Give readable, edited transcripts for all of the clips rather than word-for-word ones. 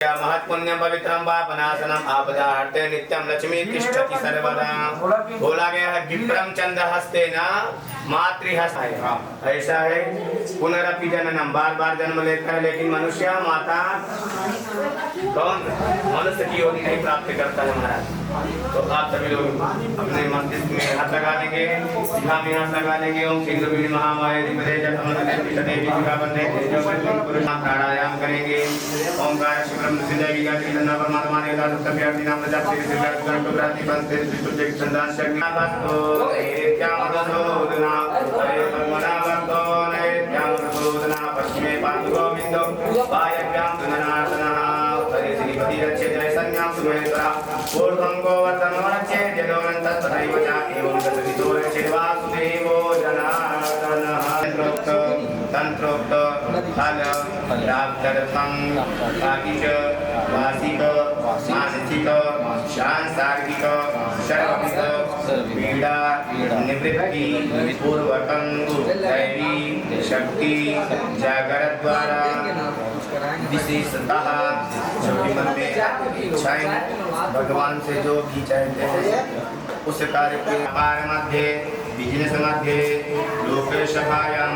महत्पुण्यं पवित्रं पापनाशनम् आपदार्थे नित्यं लक्ष्मी तिष्ठति सर्वदा। बोला गया है विप्रम चंद्रहस्तेन मातृहस्तेन। ऐसा है पुनरपि जननम, बार बार जन्म लेता है लेकिन मनुष्य माता कौन मनुष्य की योनि नहीं प्राप्त करता है महाराज। तो आप सभी लोग अपने मस्तिष्क में हाथ लगा लेंगे, सीधा में हाथ लगा लेंगे। ओम शीघ्र बीड़ी महामाया दिपदे जगमनते देवी का बंदे जो पुरुष प्राणायाम करेंगे। ओमकार शिवम सिद्धाई गायत्री नंदा परमात्मा ने दास सत्यार्थी नाम जप श्री सिद्धार्थ गण प्राति पंच सुजय चंदन शक्ति भक्तो नित्यामदोदना हरे परमना भक्तो नित्यामदोदना पश्चिमे पांडु गोविंदो पायभ्यां सुननासना हरे श्रीपति रक्षे जय संज्ञा सुमेश्वरा पूर्वं गोवर्धनो रक्षे जदोरंत तथैव च एवं गतविदो रक्षे वासुदेवो जनार्दनः तंत्रोक्त फल प्राप्त्यर्थं काकिच वासिक मानसिक सांसारिक सर्वविध पीड़ा निवृत्ति पूर्वकं दैवी शक्ति जागृत द्वारा विशेषतः जो भी मन में इच्छाएं भगवान से जो भी चाहते हैं उस कार्य के व्यापार मध्य बिजनेस मध्य लोक सभायां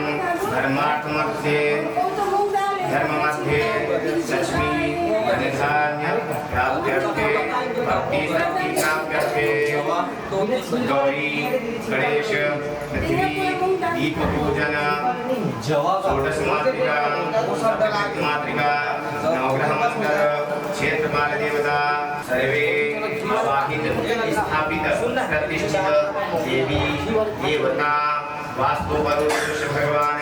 धर्मार्थ मध्य धर्म मध्य लक्ष्मी धनधान्य प्राप्त्यर्थे भक्ति शक्ति प्राप्त्यर्थे गौरी गणेश पृथ्वी दीप पूजन षोडश मातृका सप्तशती मातृका नवग्रह मंत्र क्षेत्रपाल देवता सर्वे आवाहित स्थापित प्रतिष्ठित देवी देवता वास्तु पुरुष भगवान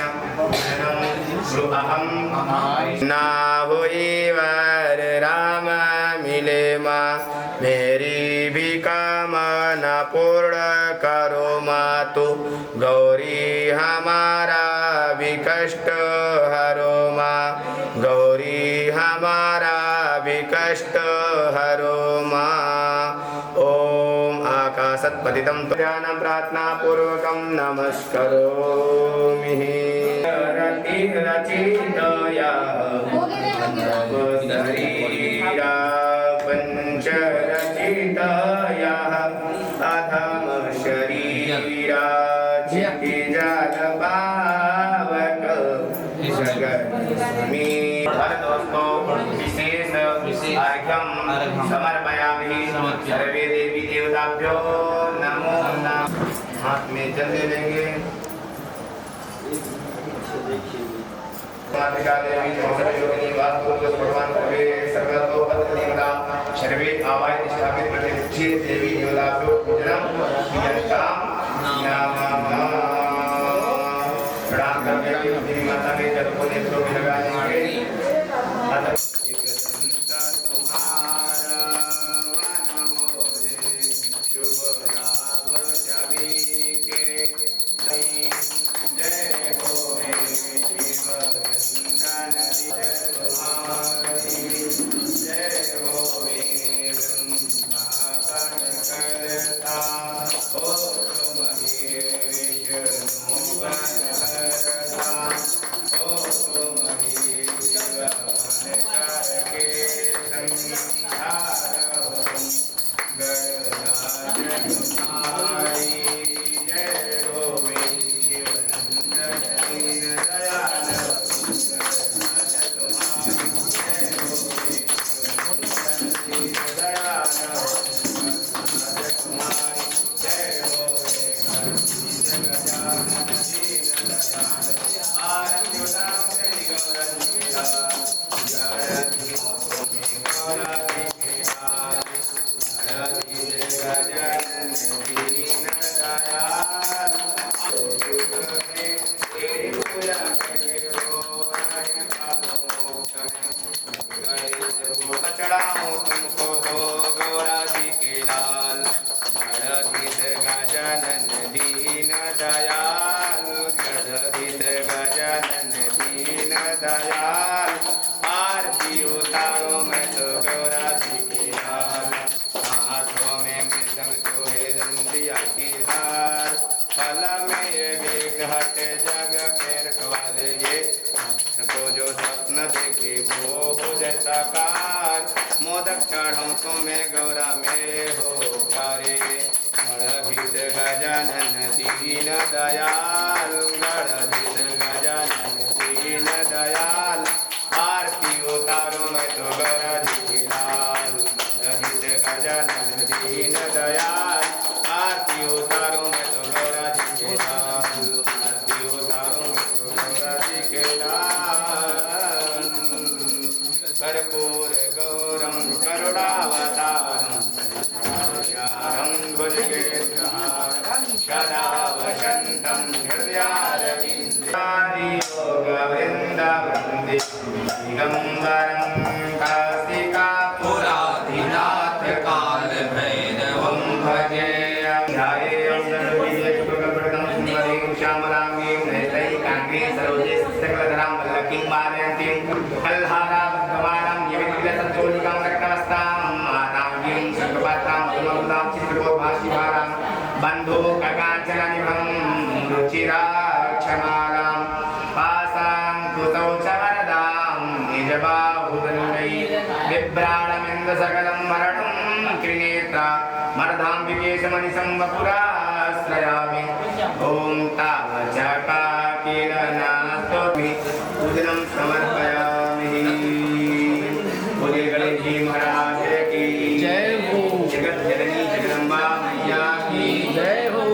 ना होई वर राम मिले माँ मेरी भी कामना पूर्ण करो माँ तू गौरी हमारा भी कष्ट हरो माँ गौरी हमारा भी कष्ट हरो माँ। ओम आकाशत्पतितं ध्यानं प्रार्थना पूर्वकं नमस्करोमि। रचितया शरीरा पंच रचितया अधम शरीरा चिति जल पावक जगन्मी। हर दोस्तों विशेष अर्घ्यं समर्पयामि। सर्वे देवी देवताभ्यो नमो नमः। हाथ में जल ले लेंगे। मातृका देवी योगिनी वास्तु भगवान कवे सर्वतो पत्नीमदा सर्वे आवाय स्थापित प्रतिष्ठे देवी देवताभ्यो पूजनम यन्ताम नमः। प्रणाम करके देवी माता के जल को नेत्रों में लगा देंगे। तुम्हारा नमो शुभ लाभ सभी के जय हो शिव जय हो करता हो तुम हो तुम करके संहार तुम्हारी जय गोविंद शिवनंदन दीन दयाल चढ़ाऊं तुमको हो गौराजी के लाल गणधीश गजानन दीन दयाल गणधीश गजानन दीन दयाल आरती उतारो मैं तो गौराजी के लाल हाथों में मृदंग सोहे दंडिया की धार फला में ये घट जग के रखवाले ये को जो स्वप्न देखे वो हो जैसा कार मोदक चढ़ाऊं तुम्हें गौरा मेरे हो प्यारे। गणधीश गजानन दीन दयाल, गणधीश गजानन दीन दयाल, आरती उतारो मैं तो गौरा जी की लाल। गणधीश गजानन दीन दयाल, आरती उतारो मैं तो गौरा जी के लाल, आरती उतारो मैं तो गौरा जी के लाल। कर्पूर गौरम करुणावतारम भुजगेन्द्रहारं सदा वसन्तं हृदयारविन्दे योगवृन्दवन्दे दिगम्बरं काशिकापुराधिनाथ कालभैरवं भजेयं। ध्यायेयं सर्वविद्यासुखप्रदं सुन्दरीं श्यामलाङ्गीं नैत्रैकाङ्गीं सरोजे सकलधरां वल्लकीं वारयन्तीं कल्हाराबद्धमालां निवेदितसञ्चोलिकां रक्तवस्त्रां माताङ्गीं सर्वपात्रां सुमधुरां चित्रकोभाषिभारां बन्धो ककाञ्चननिभं रुचिराक्षमालां पासां कुतौ च वरदां निजबाहुदण्डै बिभ्राणमिन्दसकलं मरणं त्रिनेत्रा मर्धां विकेशमनिशं वपुराश्रयामि। ॐ तावचकाकिलनास्तोमि पूजनं समर्पयामि। बोले गणेश जी महाराज की जय हो। जगत जननी जगदम्बा मैया की जय हो।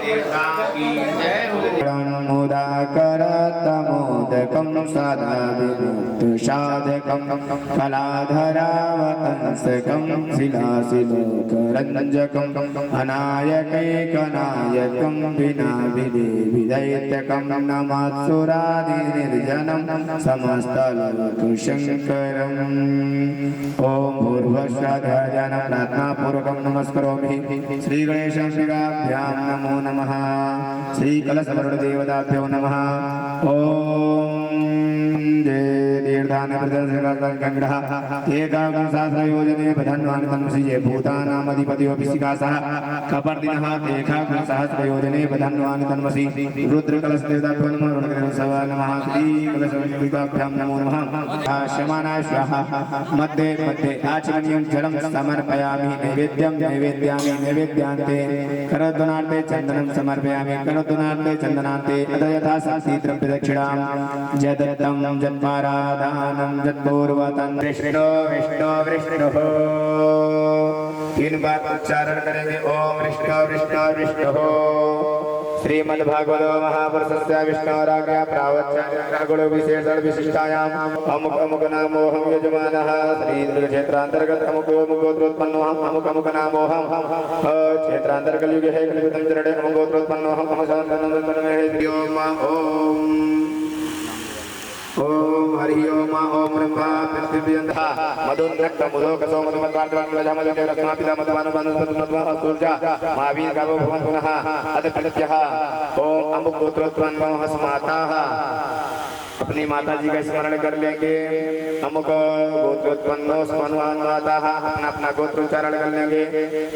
देवता की जय हो। मोदकं सदा विमुक्तसाधकं कलाधरावतंसकं शिलाशिलोकरञ्जकं अनायकैकनायकं विनाभिदैत्यकं नमत्सुरादिनिर्जनं समस्तलोकशङ्करम्। ॐ भूर्भुवस्सुरध्वजनं प्रार्थनापूर्वकं नमस्करोमि। श्रीगणेशं श्रीराभ्यां नमो नमः। श्रीकलशवरुणदेवताभ्यो नमः। ॐ तीर्थानप्रदर्शनगङ्गः एकाग्रसहस्रयोजने बधन्वानि तन्मसि ये भूतानामधिपतियोऽभिषिकासः कपर्दिनः एकाग्रसहस्रयोजने बधन्वानि तन्मसि रुद्रकलशदेवताभ्यो नमः। रुद्रकलशदेवताभ्यो नमः। श्रीकलशदेवताभ्यां नमो नमः। शमानाय स्वाहा। मध्ये मध्ये आचमनीयं जलं समर्पयामि। नैवेद्यं नैवेद्यामि नैवेद्यान्ते करद्वनार्थे चन्दनं समर्पयामि। करद्वनार्थे चन्दनान्ते अथ यथा शक्ति द्रव्यदक्षिणां जदत्तं जन्माराधानं जत्पूर्वतं विष्णु विष्णु विष्णुः। 3 बार उच्चारण करेंगे ओम विष्णु विष्णु विष्णुः। श्रीमद्भागवतो महापुरुषस्य विष्णोराज्ञा प्रावच्यां गुण विशेष विशिष्टायाम् अमुक अमुक नामोऽहं यजमानः श्रीक्षेत्रान्तर्गत अमुक गोत्रोत्पन्नोऽहं अमुक अमुक नामोऽहं क्षेत्रान्तर्गतयुगे कलियुगं चरणे अमुक गोत्रोत्पन्नोऽहं ओम हरि ओम ओम ब्रह्मा पृथ्वीयंधा मधुन्द्रक्त मुदोकसो मधुमत्वार्तवान्वजमजदेवरत्मा पिता मधुमानुबानुस्पतिमध्वः सूर्या महावीर गावो भवन पुनः अदप्रत्यः। ओम अमुक गोत्रोत्पन्नोः माताः अपनी माता जी का स्मरण कर लेंगे। अमुक गोत्रोत्पन्नो स्मनुवान माताः अपना अपना गोत्रोच्चारण कर लेंगे।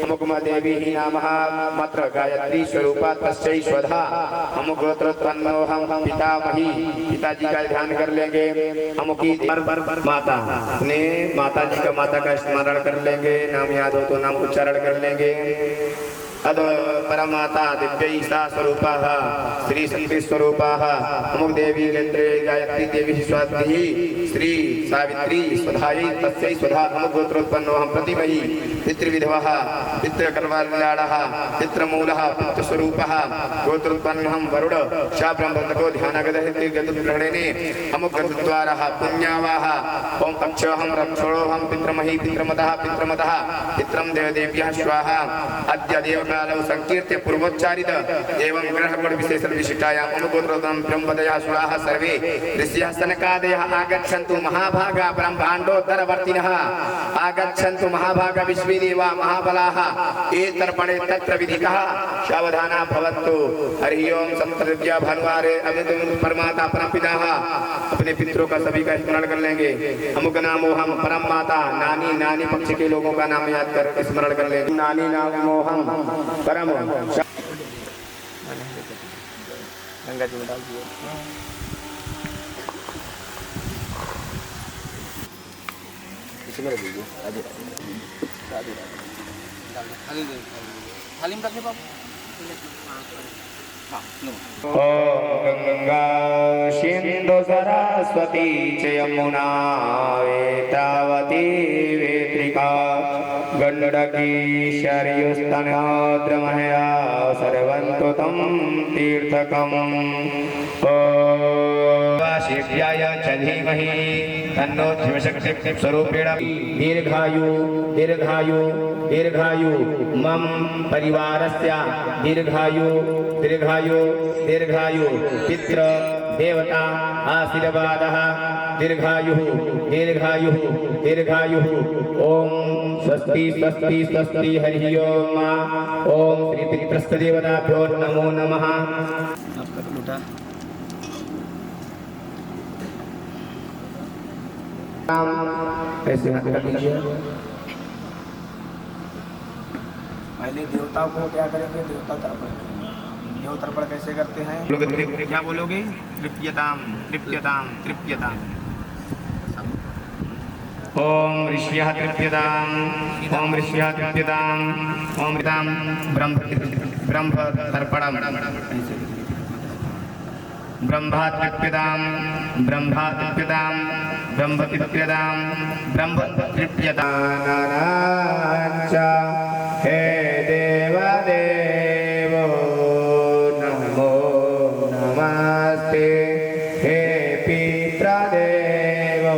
अमुक देवी ही नामः मात्र गायत्री स्वरूपा तस्यै स्वधा। अमुक गोत्रोत्पन्नो हम पितामही पिताजी का ध्यान कर लेंगे। अमुकी माता अपने माता जी का माता का स्मरण कर लेंगे। नाम याद हो तो नाम उच्चारण कर लेंगे। अद परमाता दिव्य ईसा स्वरूपाः श्री शक्ति स्वरूपाः अमुक देवी नेत्रे गायत्री देवी स्वाति श्री सावित्री स्वधायै तस्यै स्वधा। अमुक गोत्रोत्पन्नोऽहं प्रतिमही पितृविधवः पितृकर्माल्याणः पितृमूलः पितृस्वरूपः गोत्रोत्पन्नोऽहं वरुण शा ब्रह्मको ध्यानगतग्रहणेने अमुक गतद्वारः पुण्यावाः। ओम अक्षोऽहं रक्षोऽहं पितृमही पितृमतः पितृमतः पितरं देवदेव्यः स्वाहा। अद्य देव संकीर्त्य पूर्वोच्चारित एवं ग्रह गुण विशेष विशिष्टायां अनुगोत्रोत्तम ब्रह्मदया सुराः सर्वे ऋषयः सनकादयः आगच्छन्तु महाभागा ब्रह्माण्डोत्तरवर्तिनः आगच्छन्तु महाभागा विश्वदेवा महाबलाः एतर्पणे तत्र विधिकः सावधाना भवन्तु। हरि ओम संप्रज्ञा भानुवारे अमित परमाता परमपिता अपने पितरों का सभी का स्मरण कर लेंगे। अमुक नामोहम परम माता नानी नानी पक्ष के लोगों का नाम याद कर स्मरण कर लेंगे। नानी नामोहम परम गंगा जी में डाल दिए। पीछे में रखिए राधे राधे थाली में रखने पाप ओम गंगा सिंधु सरस्वती च यमुना वेतावती वेत्रिका गंडकी शर्युस्तनोद्रमहया सर्वन्तु तं तीर्थकम् शिव्याय च धीमहि तन्नो शिवशक्ति स्वरूपेण दीर्घायु दीर्घायु दीर्घायु मम परिवारस्य दीर्घायु दीर्घायु दीर्घायु पितृ देवता आशीर्वादः दीर्घायुः दीर्घायुः दीर्घायुः ओम स्वस्ति स्वस्ति स्वस्ति हरि ओम ओम श्री पितृस्थ देवताभ्यो नमो नमः। ऐसे हाथ रख लीजिए। पहले देवताओं को क्या करेंगे, देवता तर्पण देव तर्पण कैसे करते हैं? क्या बोलोगे? तृप्यताम तृप्यताम तृप्यताम। ओम ऋष्यः तृप्यताम ओम ऋष्यः तृप्यताम ओम ऋताम ब्रह्म ब्रह्म तर्पणम ब्रह्मा तृप्यताम ब्रह्मा तृप्यताम ब्रह्म तृप्यताम ब्रह्म तृप्यताम। हे देवदेवो नमो नमस्ते हे पितृदेवो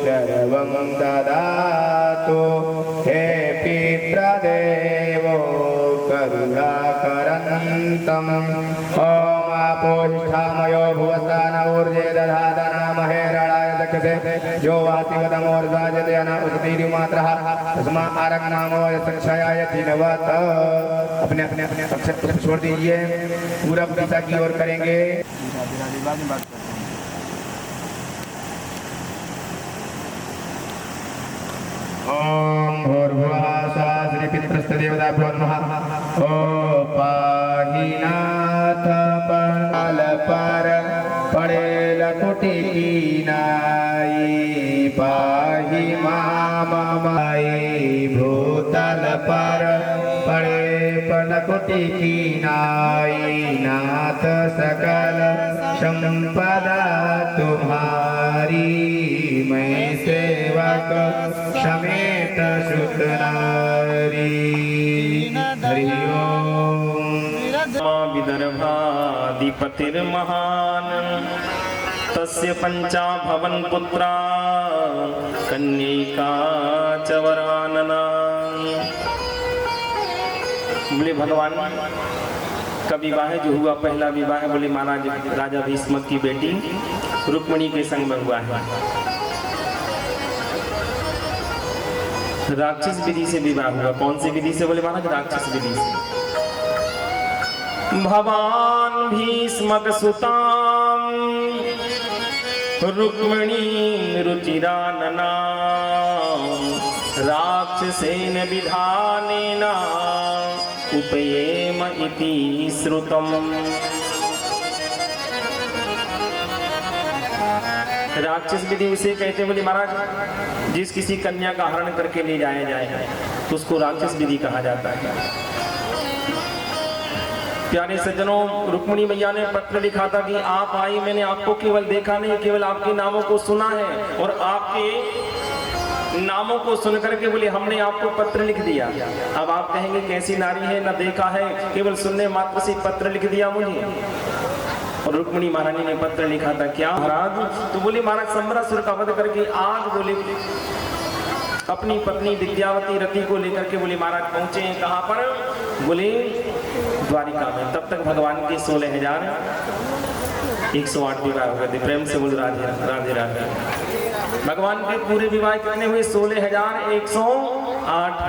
सर्वं ददातु हे पितृदेवो करुणाकरन्तम् ओम आपोष्ठामयो भुवस्तान ऊर्जे दधातनामहे रणाय दक्षसे यो वासिवदमोर्धाजते अनाउस्तीरिमात्रः तस्मा आरग्नामो यक्षयाय तीनवत। अपने अपने अपने अक्षर छोड़ दीजिए, पूरब दिशा की ओर करेंगे। ओम भूर्भुवः स्वः श्री पितृस्थ देवताभ्यो नमः। ओ पाहि नाथ पाल पर पड़े लकुटी की नाई पाहि माम माई भूतल पर पड़े पलकुटी की नाई नाथ सकल संपदा तुम्हारी मैं सेवक समेत शुद्ध नारी। हरि ओम। विदर्भाधिपतिर्महान् तस्य पंचा भवन पुत्रा कन्यका च वरानना। बोले भगवान का विवाह जो हुआ, पहला विवाह बोले महाराज राजा भीष्म की बेटी रुक्मिणी के संग में हुआ है। राक्षस विधि से विवाह हुआ। कौन सी विधि से? बोले महाराज राक्षस विधि से। भवान भीष्मक सुताम रुक्मिणी रुचिरानना राक्षसेन विधानेन उपयेम इति श्रुतम्। राक्षस विधि उसे कहते बोले महाराज जिस किसी कन्या का हरण करके ले जाया जाए तो उसको राक्षस विधि कहा जाता है। प्यारे सज्जनों, रुक्मिणी मैया ने पत्र लिखा था कि आप आई, मैंने आपको केवल देखा नहीं, केवल आपके नामों को सुना है और आपके नामों को सुनकर के बोले हमने आपको पत्र लिख दिया। अब आप कहेंगे कैसी नारी है, न देखा है, केवल सुनने मात्र से पत्र लिख दिया मुझे। और रुक्मिणी महारानी ने पत्र लिखा था क्या महाराज? तो बोले महाराज सम्रासुर का वध करके आज बोले अपनी पत्नी विद्यावती रति को लेकर के बोले महाराज पहुंचे हैं। कहाँ पर? बोले द्वारिका में। तब तक भगवान के 16,108 विवाह हो गए थे। प्रेम से बोल राधे राधे राधे। भगवान के पूरे विवाह कितने हुए? 16,108।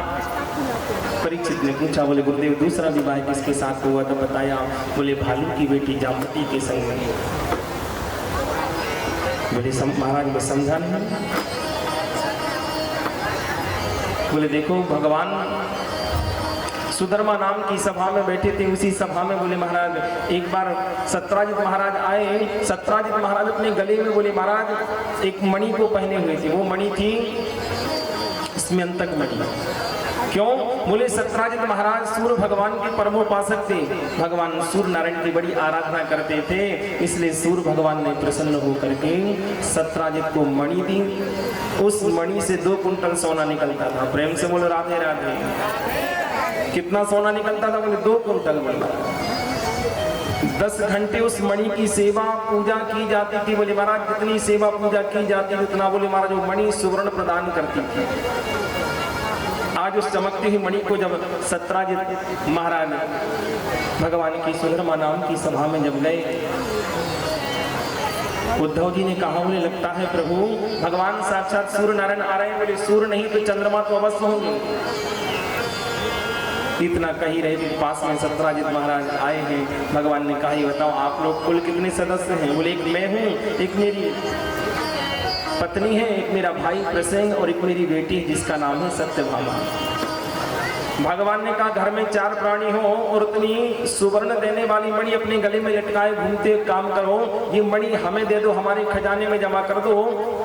परीक्षित ने पूछा, बोले गुरुदेव दूसरा विवाह किसके साथ हुआ? तो बताया, बोले भालू की बेटी जामवती के संग में। बोले महाराज में समझा नहीं। बोले देखो भगवान सुधर्मा नाम की सभा में बैठे थे, उसी सभा में बोले महाराज एक बार सत्राजित महाराज आए। सत्राजित महाराज अपने गले में बोले महाराज एक मणि को पहने हुए थे। वो मणि थी इसमें अंतक मणि। क्यों? बोले सत्राजित महाराज सूर्य भगवान के परमोपासक थे, भगवान सूर्य नारायण की बड़ी आराधना करते थे, इसलिए सूर्य भगवान ने प्रसन्न होकर के सत्राजित को मणि दी। उस मणि से 2 कुंटल सोना निकलता था। प्रेम से बोलो राधे राधे। कितना सोना निकलता था? बोले 2 कुंटल। बोला 10 घंटे उस मणि की सेवा पूजा की जाती थी। बोले महाराज जितनी सेवा पूजा की जाती थी उतना बोले महाराज वो मणि सुवर्ण प्रदान करती थी। आज उस चमकती हुई मणि को जब सत्राजित महाराज भगवान की सुंदरमा नाम की सभा में जब गए, उद्धव जी ने कहा बोले लगता है प्रभु भगवान साक्षात सूर्य नारायण आ रहे हैं। बोले सूर्य नहीं तो चंद्रमा तो अवश्य होंगे। इतना कही रहे थे, पास में सत्राजित महाराज आए हैं। भगवान ने कहा ये बताओ आप लोग कुल कितने सदस्य हैं? बोले एक मैं हूँ, एक मेरी पत्नी है, एक मेरा भाई प्रसेन और एक मेरी बेटी जिसका नाम है सत्यभामा। भगवान ने कहा घर में 4 प्राणी हो और उतनी सुवर्ण देने वाली मणि अपने गले में लटकाए घूमते काम करो, ये मणि हमें दे दो, हमारे खजाने में जमा कर दो।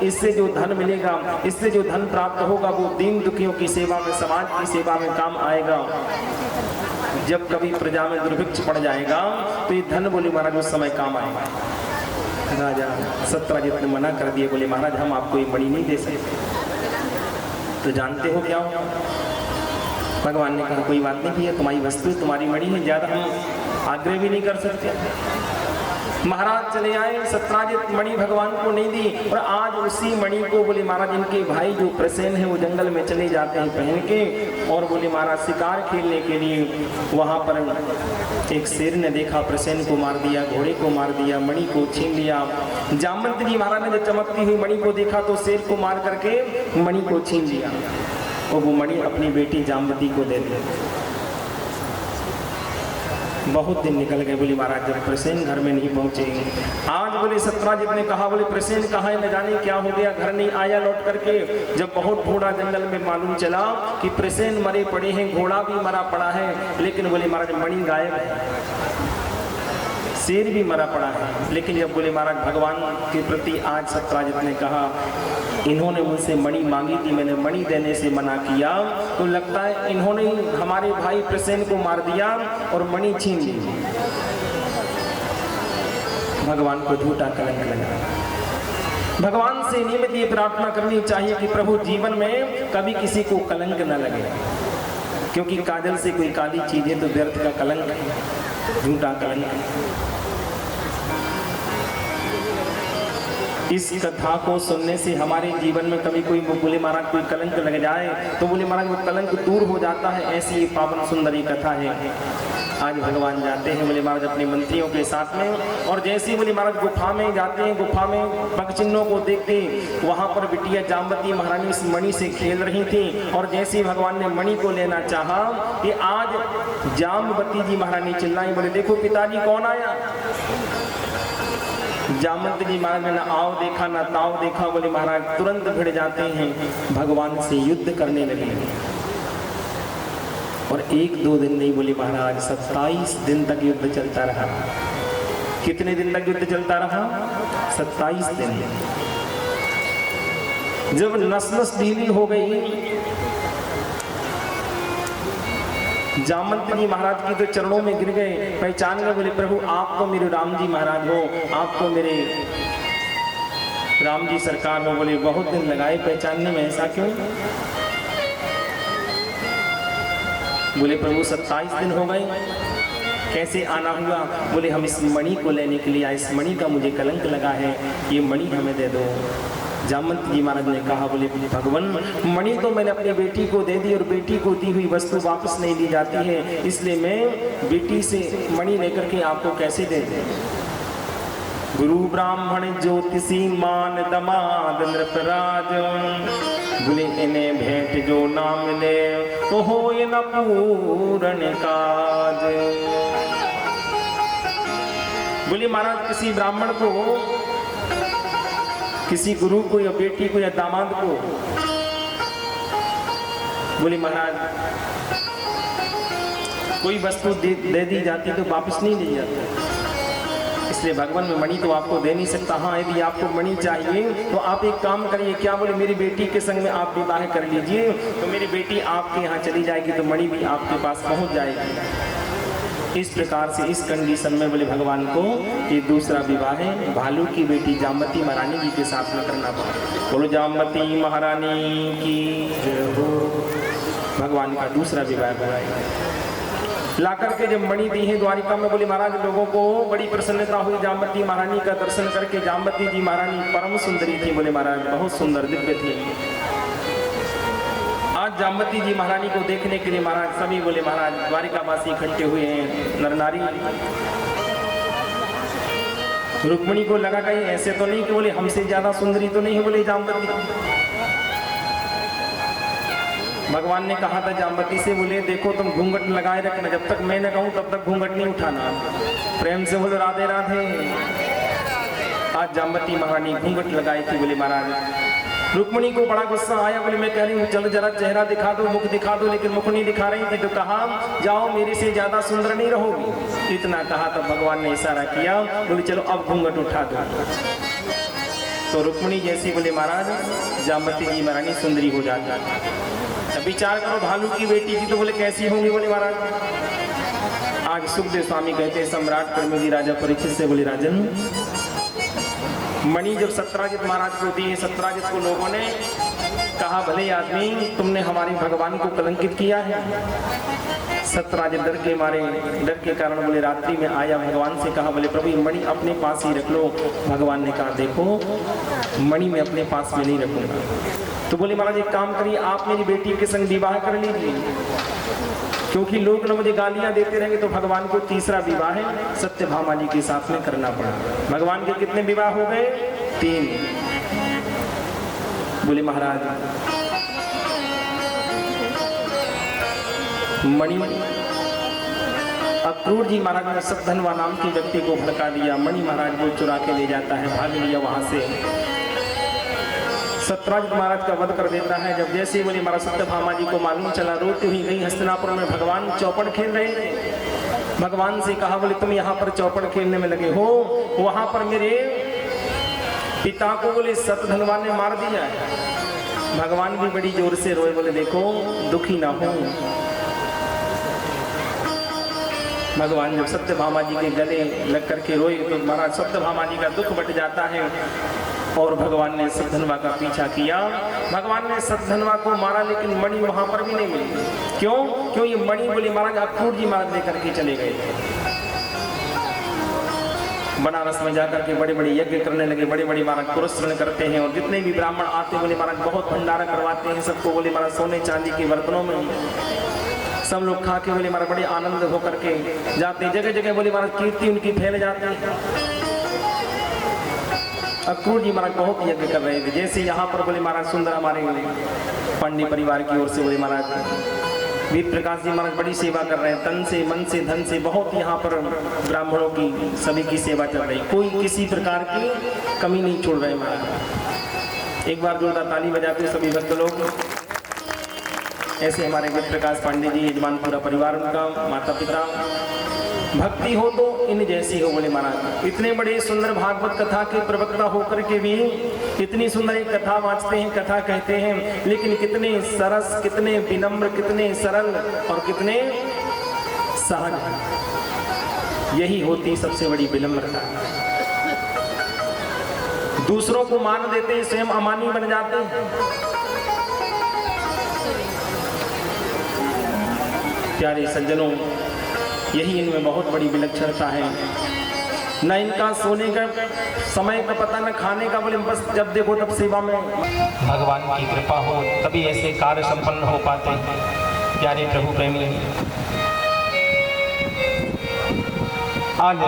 इससे जो धन मिलेगा, इससे जो धन प्राप्त होगा वो दीन दुखियों की सेवा में, समाज की सेवा में काम आएगा। जब कभी प्रजा में दुर्भिक्ष पड़ जाएगा तो ये धन बोले महाराज उस समय काम आएगा। राजा सत्राजित ने मना कर दिए, बोले महाराज हम आपको ये मणि नहीं दे सकते। तो जानते हो क्या हो? भगवान ने कहा कोई बात नहीं भैया, तुम्हारी वस्तु तुम्हारी मणि है, ज्यादा हम आग्रह भी नहीं कर सकते। महाराज चले आए, सत्राजित मणि भगवान को नहीं दी। और आज उसी मणि को बोले महाराज इनके भाई जो प्रसेन है वो जंगल में चले जाते हैं पहन के, और बोले महाराज शिकार खेलने के लिए वहां पर एक शेर ने देखा, प्रसेन को मार दिया, घोड़े को मार दिया, मणि को छीन लिया। जामवंत जी महाराज ने जब चमकती हुई मणि को देखा तो शेर को मार करके मणि को छीन लिया और वो मणि अपनी बेटी जामवती को दे दी। बहुत दिन निकल गए बोले महाराज जब प्रसेन घर में नहीं पहुंचे। आज बोले सत्राजित ने कहा बोले प्रसेन कहाँ है, न जाने क्या हो गया, घर नहीं आया लौट करके। जब बहुत ढूंढा जंगल में मालूम चला कि प्रसेन मरे पड़े हैं, घोड़ा भी मरा पड़ा है, लेकिन बोले महाराज मणि गायब है, शेर भी मरा पड़ा है। लेकिन जब बोले महाराज भगवान के प्रति आज सत्राजित ने कहा इन्होंने मुझसे मणि मांगी थी, मैंने मणि देने से मना किया, तो लगता है इन्होंने हमारे भाई प्रसेन को मार दिया और मणि छीन ली। भगवान को झूठा कलंक लगा। भगवान से नियमित ये प्रार्थना करनी चाहिए कि प्रभु जीवन में कभी किसी को कलंक न लगे, क्योंकि काजल से कोई काली चीज है तो व्यर्थ का कलंक है, झूठा कलंक है। इस कथा को सुनने से हमारे जीवन में कभी कोई बोले महाराज कोई कलंक लग जाए तो बोले महाराज वो कलंक दूर हो जाता है। ऐसी ये पावन सुंदरी कथा है। आज भगवान जाते हैं बोले महाराज अपने मंत्रियों के साथ में, और जैसे ही बोले महाराज गुफा में जाते हैं, गुफा में पग चिन्हों को देखते, वहां पर बिटिया जामवती महारानी इस मणि से खेल रही थी। और जैसे ही भगवान ने मणि को लेना चाहा कि आज जामवती जी महारानी चिल्लाई, बोले देखो पिताजी कौन आया। जामवंत जी महाराज ने ना आओ देखा ना ताओ देखा, बोले महाराज तुरंत भिड़ जाते हैं, भगवान से युद्ध करने लगे। और 1-2 दिन नहीं बोले महाराज 27 दिन तक युद्ध चलता रहा। कितने दिन तक युद्ध चलता रहा? 27 दिन। जब नस नस ढीली हो गई, जामवंत जी महाराज की तो चरणों में गिर गए, पहचान गए, बोले प्रभु आप तो मेरे राम जी महाराज हो, आप तो मेरे राम जी सरकार हो। बोले बहुत दिन लगाए पहचानने में, ऐसा क्यों? बोले प्रभु 27 दिन हो गए, कैसे आना हुआ? बोले हम इस मणि को लेने के लिए आए, इस मणि का मुझे कलंक लगा है, ये मणि हमें दे दो। जामवंत जी महाराज ने कहा बोले भगवान मणि तो मैंने अपनी बेटी को दे दी और बेटी को दी हुई वस्तु वापस नहीं दी जाती है, इसलिए मैं बेटी से मणि लेकर के आपको कैसे दे दूं? गुरु ब्राह्मण ज्योतिषी मान दमाद नृपराज, बोले इन्हें भेंट जो ना मिले तो हो ये न पूर्ण काज। बोले महाराज किसी ब्राह्मण को, किसी गुरु को या बेटी को या दामाद को बोले महाराज कोई वस्तु दे दी जाती तो वापस नहीं दी जाती, इसलिए भगवान में मणि तो आपको दे नहीं सकता। हाँ, यदि आपको मणि चाहिए तो आप एक काम करिए, क्या बोले, मेरी बेटी के संग में आप विवाह कर लीजिए, तो मेरी बेटी आपके यहाँ चली जाएगी तो मणि भी आपके पास पहुँच जाएगी। इस प्रकार से इस कंडीशन में बोले भगवान को ये दूसरा विवाह है भालू की बेटी जामवती महारानी जी के साथ में करना पड़ा। बोलो जामवती महारानी की जय हो। भगवान का दूसरा विवाह कराया, ला करके जब मणि दी है द्वारिका में, बोले महाराज लोगों को बड़ी प्रसन्नता हुई जामवती महारानी का दर्शन करके। जामवती जी महारानी परम सुंदरी थी, बोले महाराज बहुत सुंदर दिव्य थी। आज जामवती जी महारानी को देखने के लिए महाराज सभी बोले महाराज द्वारिकावासी इकट्ठे हुए हैं, नर नारी। रुक्मिणी को लगा कहीं ऐसे तो नहीं कि बोले हमसे ज्यादा सुंदरी तो नहीं है बोले जामवती। भगवान ने कहा था जामवती से, बोले देखो तुम घूंघट लगाए रखना, जब तक मैं न कहूं तब तक घूंघट नहीं उठाना। प्रेम से बोलो राधे राधे। आज जामवती महारानी घूंघट लगाई थी, बोले महाराज। रुक्मिणी को बड़ा गुस्सा आया, बोले मैं कह रही हूँ चलो जरा चेहरा दिखा दो, मुख दिखा दो, लेकिन मुख नहीं दिखा रही थी। तो कहा जाओ मेरे से ज्यादा सुंदर नहीं रहोगी। इतना कहा तो भगवान ने इशारा किया, बोले चलो अब घूंघट उठा दो। तो रुक्मिणी जैसी बोले महाराज जामवती जी महारानी सुंदरी हो जाती। विचार करो भालू की बेटी थी तो बोले कैसी होंगी, बोले महाराज। आज सुखदेव स्वामी कहते हैं सम्राट कर्मयोगी राजा परीक्षित से, बोले राजन मणि जब सत्राजित महाराज को दी, सत्राजित को लोगों ने कहा भले आदमी तुमने हमारे भगवान को कलंकित किया है। सत्राजित डर के मारे, डर के कारण बोले रात्रि में आया, भगवान से कहा बोले प्रभु मणि अपने पास ही रख लो। भगवान ने कहा देखो मणि मैं अपने पास में नहीं रखूंगा। तो बोले महाराज एक काम करिए, आप मेरी बेटी के संग विवाह कर लीजिए, क्योंकि लोग ना मुझे गालियां देते रहेंगे। तो भगवान को तीसरा विवाह है सत्यभामा जी के साथ में करना पड़ा। भगवान के कितने विवाह हो गए? 3। बोले महाराज मणि अक्रूर जी महाराज ने सतधनवा नाम के व्यक्ति को भड़का दिया। मणि महाराज को चुरा के ले जाता है, भाग लिया वहां से। सत्राजित महाराज का वध कर देता है। जब जैसे बोले महाराज सत्यभामा जी को मालूम चला, रोती हुई गई हस्तिनापुर में। भगवान चौपड़ खेल रहे थे। भगवान से कहा बोले तुम यहाँ पर चौपड़ खेलने में लगे हो, वहां पर मेरे पिता को बोले सतधनवा ने मार दिया। भगवान भी बड़ी जोर से रोए, बोले देखो दुखी ना हो। भगवान जब सत्यभामा जी के गले लग करके रोए तो महाराज सत्यभामा जी का दुख बट जाता है और भगवान ने सतधनवा का पीछा किया। भगवान ने सतधनवा को मारा, लेकिन मणि वहां पर भी नहीं मिली। क्यों? क्यों ये मणि बोली महाराज अक्रूर जी महाराज लेकर के चले गए। बनारस में जाकर के बड़े बड़े यज्ञ करने लगे, बड़े बड़े महाराज पुरस्कृत करते हैं और जितने भी ब्राह्मण आते बोले महाराज बहुत भंडारा करवाते हैं सबको। बोले महाराज सोने चांदी के बर्तनों में सब लोग खा के बोले महाराज बड़े आनंद होकर के जाते। जगह जगह बोले महाराज कीर्ति उनकी फैल जाती है। अक्रूर जी महाराज बहुत यज्ञ कर रहे थे। जैसे यहाँ पर बोले महाराज सुंदर हमारे पांडे परिवार की ओर से बोले महाराज वीर प्रकाश जी महाराज बड़ी सेवा कर रहे हैं, तन से मन से धन से बहुत यहाँ पर ब्राह्मणों की सभी की सेवा चल रही, कोई किसी प्रकार की कमी नहीं छोड़ रहे महाराज। एक बार जोरदार ताली बजाते सभी भक्त लोग। ऐसे हमारे वीर प्रकाश पांडे जी यजमान पूरा परिवार उनका, माता पिता। भक्ति हो तो इन जैसी हो बोले महाराज। इतने बड़े सुंदर भागवत कथा के प्रवक्ता होकर के भी इतनी सुंदर एक कथा वाँचते हैं, कथा कहते हैं, लेकिन कितने सरस, कितने विनम्र, कितने सरल और कितने सहज। यही होती सबसे बड़ी विनम्रता। दूसरों को मान देते हैं, स्वयं अमानी बन जाते हैं। प्यारे सज्जनों, यही इनमें बहुत बड़ी विलक्षणता है। न इनका सोने का समय का पता, न खाने का, बोले बस जब देखो तब सेवा में। भगवान की कृपा हो तभी ऐसे कार्य संपन्न हो पाते हैं। प्यारे प्रभु प्रेमी, आज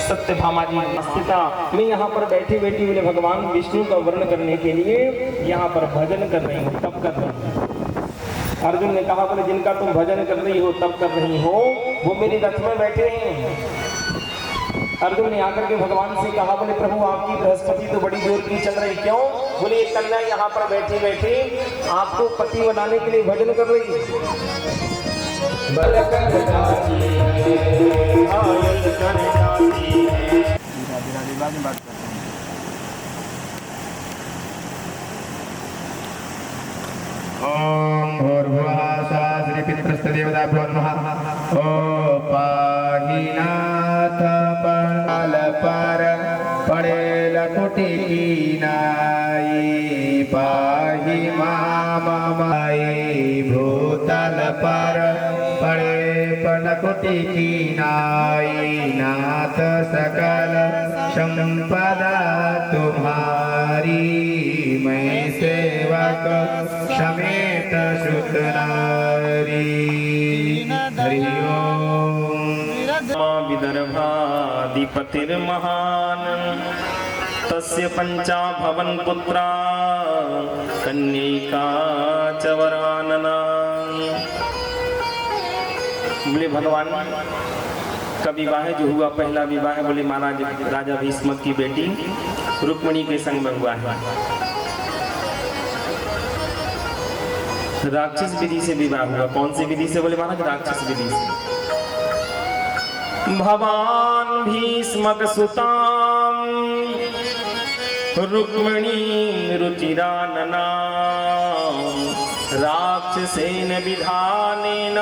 सत्यभामा जी अस्तिता मैं यहाँ पर बैठी बैठी बोले भगवान विष्णु का वर्णन करने के लिए यहाँ पर भजन कर रही हूँ, तब कर रही हूँ। अर्जुन ने कहा बोले जिनका तुम भजन कर रही हो तब कर रही हो वो मेरे रथ में बैठे हैं। अर्जुन ने आकर के भगवान से कहा बोले प्रभु आपकी बृहस्पति तो बड़ी जोर की चल रही, क्यों? बोले ये कन्या यहाँ पर बैठी बैठी आपको पति बनाने के लिए भजन कर रही है। बल कर जाती है, घायल कर जाती है। राधे राधे बाद में बात करते हैं। ओम भूर्भुवः स्वः श्री पितृस्तदेवताभ्यो नमः। ओ पाहि नाथ पाल पर पड़ेल कुटी नाई, पाहि माम माई भूतल पर पड़े पनकुटी की नाई, नाथ सकल संपदा तुम्हारी, मैं सेवक समेत श्रुत नारी। हरि ओम। विदर्भाधिपतिर्महान् तस्य पंचा भवन पुत्रा कन्यैका च वरानना। बोले भगवान का विवाह जो हुआ, पहला विवाह बोले महाराज राजा भीष्म की बेटी रुक्मिणी के संग में हुआ है। राक्षस विधि से विवाह हुआ। कौन सी विधि से? बोले महाराज राक्षस विधि से। भवान भीष्मक सुताम रुक्मिणी रुचिरानना, राक्षसेन विधानेन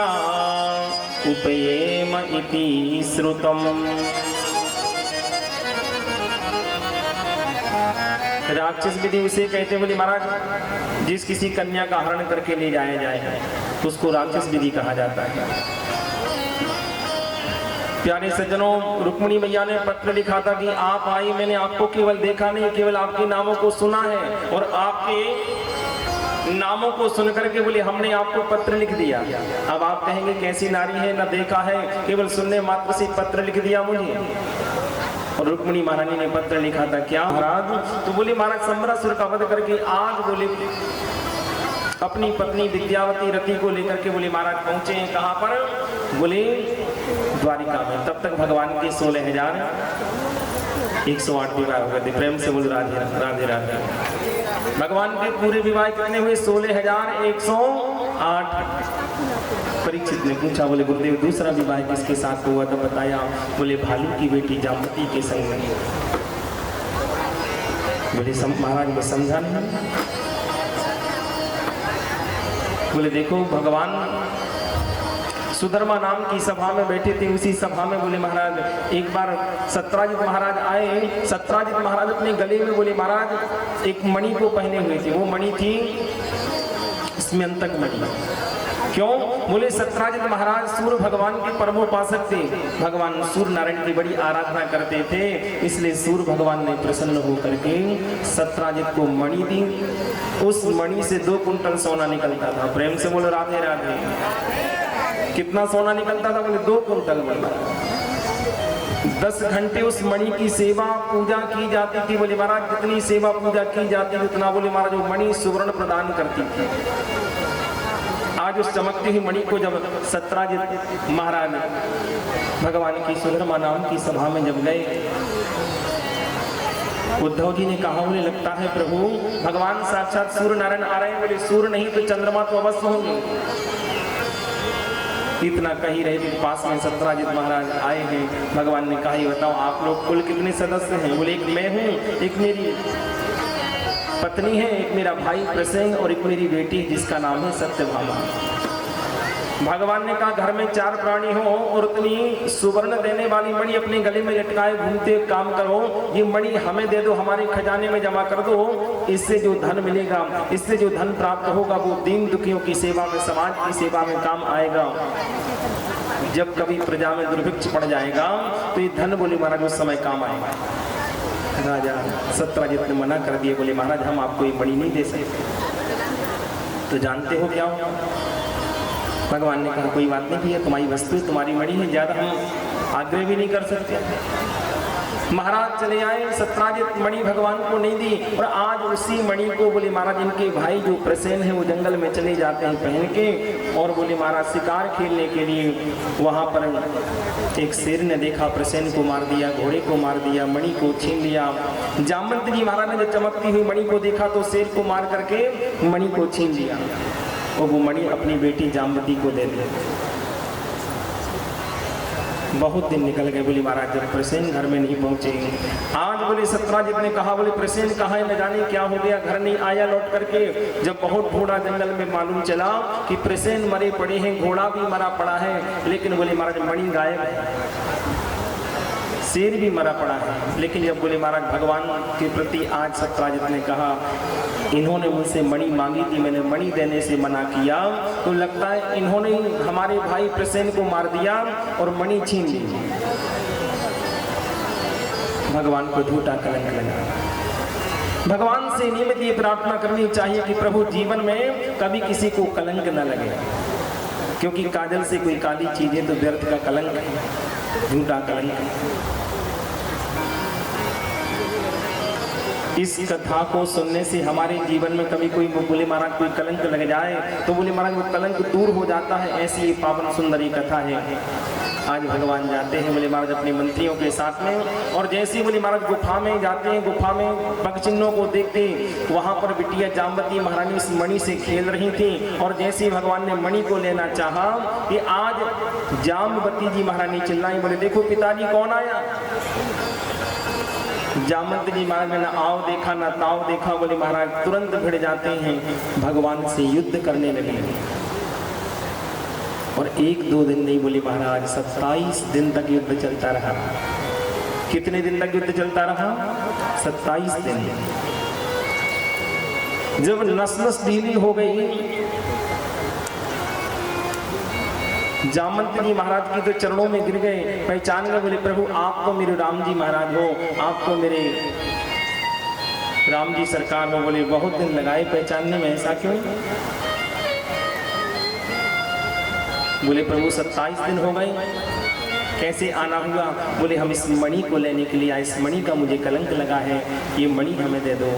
उपयेम इति श्रुतम। राक्षस विधि उसे कहते बोले महाराज जिस किसी कन्या का हरण करके ले जाया जाए तो उसको राक्षस विधि कहा जाता है। प्यारे सज्जनों, रुक्मिणी मैया ने पत्र लिखा था कि आप आई, मैंने आपको केवल देखा नहीं, केवल आपके नामों को सुना है और आपके नामों को सुनकर के बोले हमने आपको पत्र लिख दिया। अब आप कहेंगे कैसी नारी है, न देखा है, केवल सुनने मात्र से पत्र लिख दिया मुझे। और रुक्मिणी महारानी ने पत्र लिखा था क्या महाराज? तो बोले महाराज सम्रासुर का वध करके आज बोले अपनी पत्नी विद्यावती रति को लेकर के बोले महाराज पहुंचे हैं। कहाँ पर? बोले द्वारिका में। तब तक भगवान के 16,108 विवाह हो गए थे। प्रेम से बोल राधे राधे राधे। भगवान के पूरे विवाह कितने हुए? 16,108। परीक्षित ने पूछा, बोले गुरुदेव दूसरा विवाह किसके साथ हुआ? तो बताया, बोले भालू की बेटी जामवती के संग में। बोले महाराज ने समझा नहीं। बोले देखो भगवान सुधर्मा नाम की सभा में बैठे थे, उसी सभा में बोले महाराज एक बार सत्राजित महाराज आए। सत्राजित महाराज अपने गले में बोले महाराज एक मणि को पहने हुए थे। वो मणि थी स्मयंतक मणि। क्यों? बोले सत्राजित महाराज सूर्य भगवान के परमोपासक थे। भगवान सूर्य नारायण की बड़ी आराधना करते थे, इसलिए सूर्य भगवान ने प्रसन्न होकर के सत्राजित को मणि दी। उस मणि से 2 कुंटल सोना निकलता था। प्रेम से बोलो राधे राधे। कितना सोना निकलता था? बोले 2 कुंटल। 10 घंटे उस मणि की सेवा पूजा की जाती थी। बोले महाराज जितनी सेवा पूजा की जाती है उतना बोले महाराज वो मणि सुवर्ण प्रदान करती थी। आज उस चमकती हुई मणि को जब सत्राजित महाराज भगवान की सुधर्मा नाम की सभा में जब गए, उद्धव जी ने कहा बोले लगता है प्रभु भगवान साक्षात सूर्य नारायण आ रहे हैं। बोले सूर्य नहीं तो चंद्रमा तो अवश्य होंगे। इतना कही रहे थे, पास में सत्राजित महाराज आए हैं। भगवान ने कहा बताओ आप लोग कुल कितने सदस्य हैं? बोले एक मैं हूँ, एक मेरी पत्नी है, एक मेरा भाई प्रसेन और एक मेरी बेटी जिसका नाम है सत्यभामा। भगवान ने कहा घर में 4 प्राणी हो और उतनी सुवर्ण देने वाली मणि अपने गले में लटकाए घूमते काम करो। ये मणि हमें दे दो, हमारे खजाने में जमा कर दो। इससे जो धन मिलेगा, इससे जो धन प्राप्त होगा वो दीन दुखियों की सेवा में, समाज की सेवा में काम आएगा। जब कभी प्रजा में दुर्भिक्ष पड़ जाएगा तो ये धन बोले महाराज उस समय काम आएगा। राजा सत्राजित ने मना कर दिए। बोले महाराज हम आपको ये मणि नहीं दे सकते। तो जानते हो क्या हो? भगवान ने कहा कोई बात नहीं भैया, तुम्हारी वस्तु तुम्हारी मणि है, ज्यादा हम आग्रह भी नहीं कर सकते। महाराज चले आए, सत्राजित मणि भगवान को नहीं दी और आज उसी मणि को बोले महाराज इनके भाई जो प्रसेन है वो जंगल में चले जाते हैं पहन के और बोले महाराज शिकार खेलने के लिए। वहां पर एक शेर ने देखा, प्रसेन को मार दिया, घोड़े को मार दिया, मणि को छीन लिया। जामवंत जी महाराज ने जब चमकती हुई मणि को देखा तो शेर को मार करके मणि को छीन लिया और वो मणि अपनी बेटी जामवती को दे दी। बहुत दिन निकल गए बोले महाराज, जब प्रसेन घर में नहीं पहुंचे। आज बोले सत्राजित ने कहा बोले प्रसेन कहाँ है, न जाने क्या हो गया, घर नहीं आया लौट करके। जब बहुत ढूंढा जंगल में, मालूम चला कि प्रसेन मरे पड़े हैं, घोड़ा भी मरा पड़ा है, लेकिन बोले महाराज मणि गायब है, शेर भी मरा पड़ा है। लेकिन जब बोले महाराज भगवान के प्रति आज सत्राजित ने कहा, इन्होंने मुझसे मणि मांगी थी, मैंने मणि देने से मना किया, तो लगता है इन्होंने हमारे भाई प्रसेन को मार दिया और मणि छीन ली। भगवान को झूठा कलंक लगा। भगवान से नियमित ये प्रार्थना करनी चाहिए कि प्रभु जीवन में कभी किसी को कलंक न लगे, क्योंकि काजल से कोई काली चीजें तो व्यर्थ का कलंक है, झूठा कलंक है। इस कथा को सुनने से हमारे जीवन में कभी कोई बोले महाराज कोई कलंक लग जाए तो बोले महाराज वो कलंक दूर हो जाता है। ऐसी ये पावन सुंदरी कथा है। आज भगवान जाते हैं बोले महाराज अपने मंत्रियों के साथ में, और जैसे बोले महाराज गुफा में जाते हैं, गुफा में पग चिन्हों को देखते, वहां पर बिटिया जामवती महारानी इस मणि से खेल रही थी, और जैसे भगवान ने मणि को लेना चाहा कि आज जामवती जी महारानी चिल्लाई, बोले देखो पिताजी कौन आया। जामवती जी महाराज ने ना आओ देखा ना ताओ देखा, बोले महाराज तुरंत भिड़ जाते हैं, भगवान से युद्ध करने लगे। और एक दो दिन नहीं बोले महाराज, 27 दिन तक युद्ध चलता रहा। कितने दिन तक युद्ध चलता रहा? 27 दिन। जब नस नस ढीली हो गई, जामवंत जी महाराज की तो चरणों में गिर गए, पहचान गए, बोले प्रभु आप तो मेरे राम जी महाराज हो, आप तो मेरे राम जी सरकार हो। बोले बहुत दिन लगाए पहचानने में, ऐसा क्यों? बोले प्रभु 27 दिन हो गए, कैसे आना हुआ? बोले हम इस मणि को लेने के लिए आए, इस मणि का मुझे कलंक लगा है, ये मणि हमें दे दो।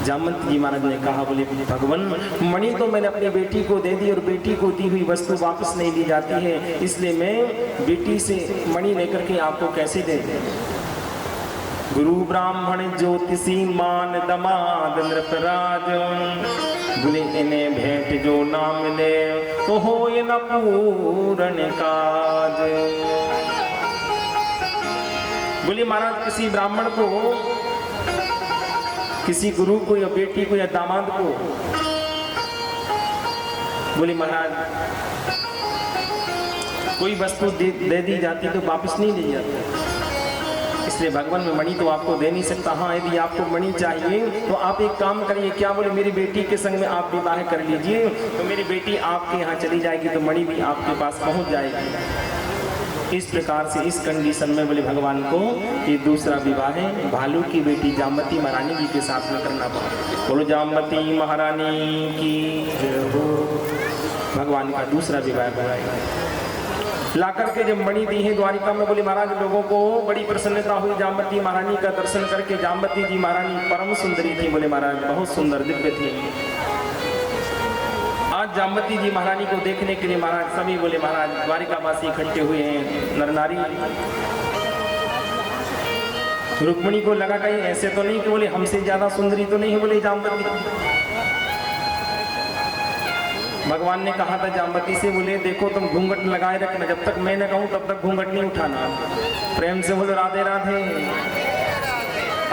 जामवंत जी महाराज ने कहा बोले भगवान मणि तो मैंने अपनी बेटी को दे दी, और बेटी को दी हुई वस्तु वापस नहीं दी जाती है, इसलिए मैं बेटी से मणि लेकर के आपको कैसे दे दूं? गुरु ब्राह्मण ज्योतिषी मान दमाद नृपराज, बोले इन्हें भेंट जो ना मिले तो हो ये न पूर्ण काज। बोले महाराज किसी ब्राह्मण को, किसी गुरु को या बेटी को या दामाद को, बोले महाराज कोई वस्तु दे दी जाती तो वापस नहीं दी जाती, इसलिए भगवान में मणि तो आपको दे नहीं सकता। हाँ यदि आपको मणि चाहिए तो आप एक काम करिए, क्या बोले मेरी बेटी के संग में आप विवाह कर लीजिए, तो मेरी बेटी आपके यहाँ चली जाएगी तो मणि भी आपके पास पहुँच जाएगी। इस प्रकार से इस कंडीशन में बोले भगवान को ये दूसरा विवाह है भालू की बेटी जामवती महारानी जी के साथ में करना पड़ा। बोलो जामवती महारानी की जय हो। भगवान का दूसरा विवाह कराएगा। लाकर के जब मणि दी है द्वारिका में, बोले महाराज लोगों को बड़ी प्रसन्नता हुई जामवती महारानी का दर्शन करके। जामवती जी महारानी परम सुंदरी थी, बोले महाराज बहुत सुंदर दिव्य थी। आज जामवती जी महारानी को देखने के लिए महाराज सभी बोले महाराज द्वारिकावासी इकट्ठे हुए हैं, नर नारी। रुक्मिणी को लगा कहीं ऐसे तो नहीं कि बोले हमसे ज्यादा सुंदरी तो नहीं है बोले जामवती। भगवान ने कहा था जामवती से, बोले देखो तुम घूंघट लगाए रखना, जब तक मैं न कहूं तब तक घूंघट नहीं उठाना। प्रेम से बोले राधे राधे।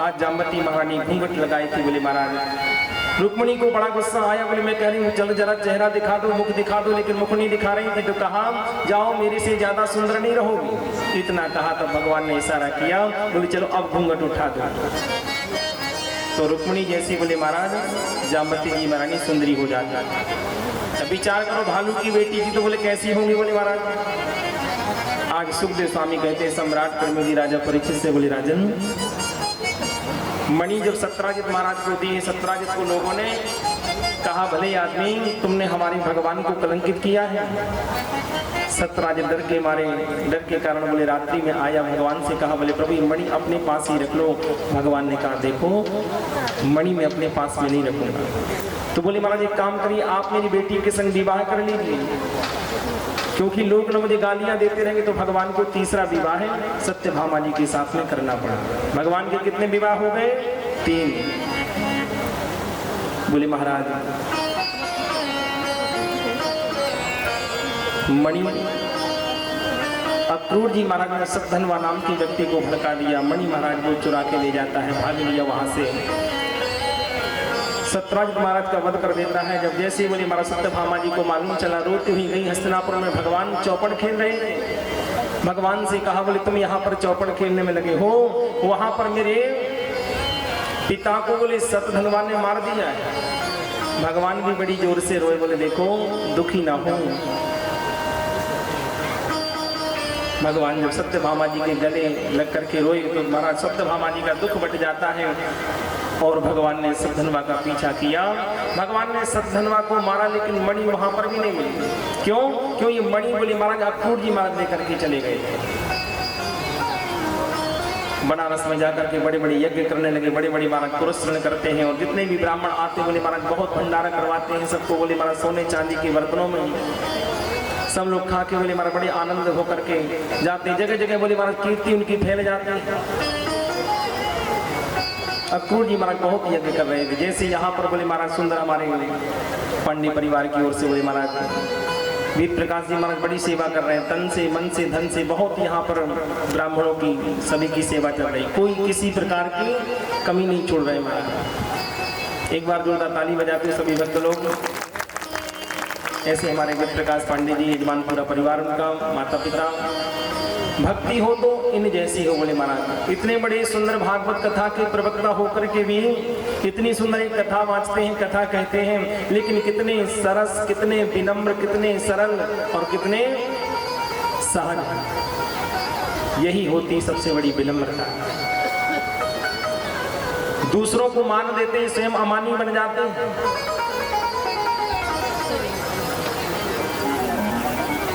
आज जामवती महारानी घूंघट लगाई थी, बोले महाराज रुक्मिणी को बड़ा गुस्सा आया, बोले मैं कह रही हूँ चलो जरा चेहरा दिखा दो, मुख दिखा दो, लेकिन मुख नहीं दिखा रही थी। तो कहा जाओ मेरे से ज्यादा सुंदर नहीं रहोगी, इतना कहा। तो भगवान ने इशारा किया, बोले चलो अब घूंघट उठा दो। तो रुक्मिणी जैसी बोले महाराज जामवती जी महारानी सुंदरी हो जाती। अब विचार करो भालू की बेटी थी तो बोले कैसी होंगी, बोले महाराज। आज सुखदेव स्वामी कहते हैं सम्राट कर्मयोगी राजा परीक्षित से, बोले राजन मणि जब सत्राजित महाराज को दी, सत्राजित को लोगों ने कहा भले आदमी तुमने हमारे भगवान को कलंकित किया है। सत्राजित डर के मारे, डर के कारण बोले रात्रि में आया, भगवान से कहा बोले प्रभु मणि अपने पास ही रख लो। भगवान ने कहा देखो मणि मैं अपने पास में नहीं रखूंगा। तो बोले महाराज एक काम करिए, आप मेरी बेटी के संग विवाह कर लीजिए, क्योंकि लोग ना मुझे गालियां देते रहेंगे। तो भगवान को तीसरा विवाह है सत्यभामा जी के साथ में करना पड़ा। भगवान के कितने विवाह हो गए? 3। बोले महाराज मणि अब अक्रूर जी महाराज ने सतधनवा नाम के व्यक्ति को भड़का दिया, मणि महाराज को चुरा के ले जाता है, भाग लिया वहां से। सत्यराज महाराज का वध कर देता है। जब जैसे बोले महाराज सत्यभामा जी को मालूम चला, रोती हुई गई हस्तिनापुर में, भगवान चौपड़ खेल रहे थे। भगवान से कहा बोले तुम यहाँ पर चौपड़ खेलने में लगे हो, वहां पर मेरे पिता को बोले सतधनवा ने मार दिया है। भगवान भी बड़ी जोर से रोए, बोले देखो दुखी ना हो। भगवान जब सत्यभामा जी के गले लग करके रोए तो महाराज सत्यभामा जी का दुख बट जाता है और भगवान ने सतधनवा का पीछा किया। भगवान ने सतधनवा को मारा, लेकिन मणि वहां पर भी नहीं मिली। क्यों ये मणि बोली महाराज अक्रूर जी महाराज लेकर के चले गए। बनारस में जाकर के बड़े बड़े यज्ञ करने लगे, बड़े बड़े महाराज पुरस्कृत करते हैं और जितने भी ब्राह्मण आते बोले महाराज बहुत भंडारा करवाते हैं सबको, बोले महाराज सोने चांदी के बर्तनों में सब लोग खा के बोले महाराज बड़े आनंद होकर के जाते, जगह जगह बोले महाराज कीर्ति उनकी फैल जाती है। अक्रूर जी महाराज बहुत यज्ञ कर रहे थे। जैसे यहाँ पर बोले महाराज सुंदर हमारे पांडे परिवार की ओर से बोले महाराज वीर प्रकाश जी महाराज बड़ी सेवा कर रहे हैं, तन से मन से धन से बहुत यहाँ पर ब्राह्मणों की सभी की सेवा चल रही, कोई किसी प्रकार की कमी नहीं छोड़ रहे महाराज। एक बार जोरदार ताली बजाते सभी भक्त लोग। ऐसे हमारे वीर प्रकाश पांडे जी यजमान पूरा परिवार उनका, माता पिता, भक्ति हो तो इन जैसी हो बोले महाराज। इतने बड़े सुंदर भागवत कथा के प्रवक्ता होकर के भी इतनी सुंदर एक कथा वाँचते हैं, कथा कहते हैं, लेकिन कितने सरस, कितने विनम्र, कितने सरल और कितने सहज। यही होती सबसे बड़ी विनम्रता। दूसरों को मान देते हैं, स्वयं अमानी बन जाते हैं।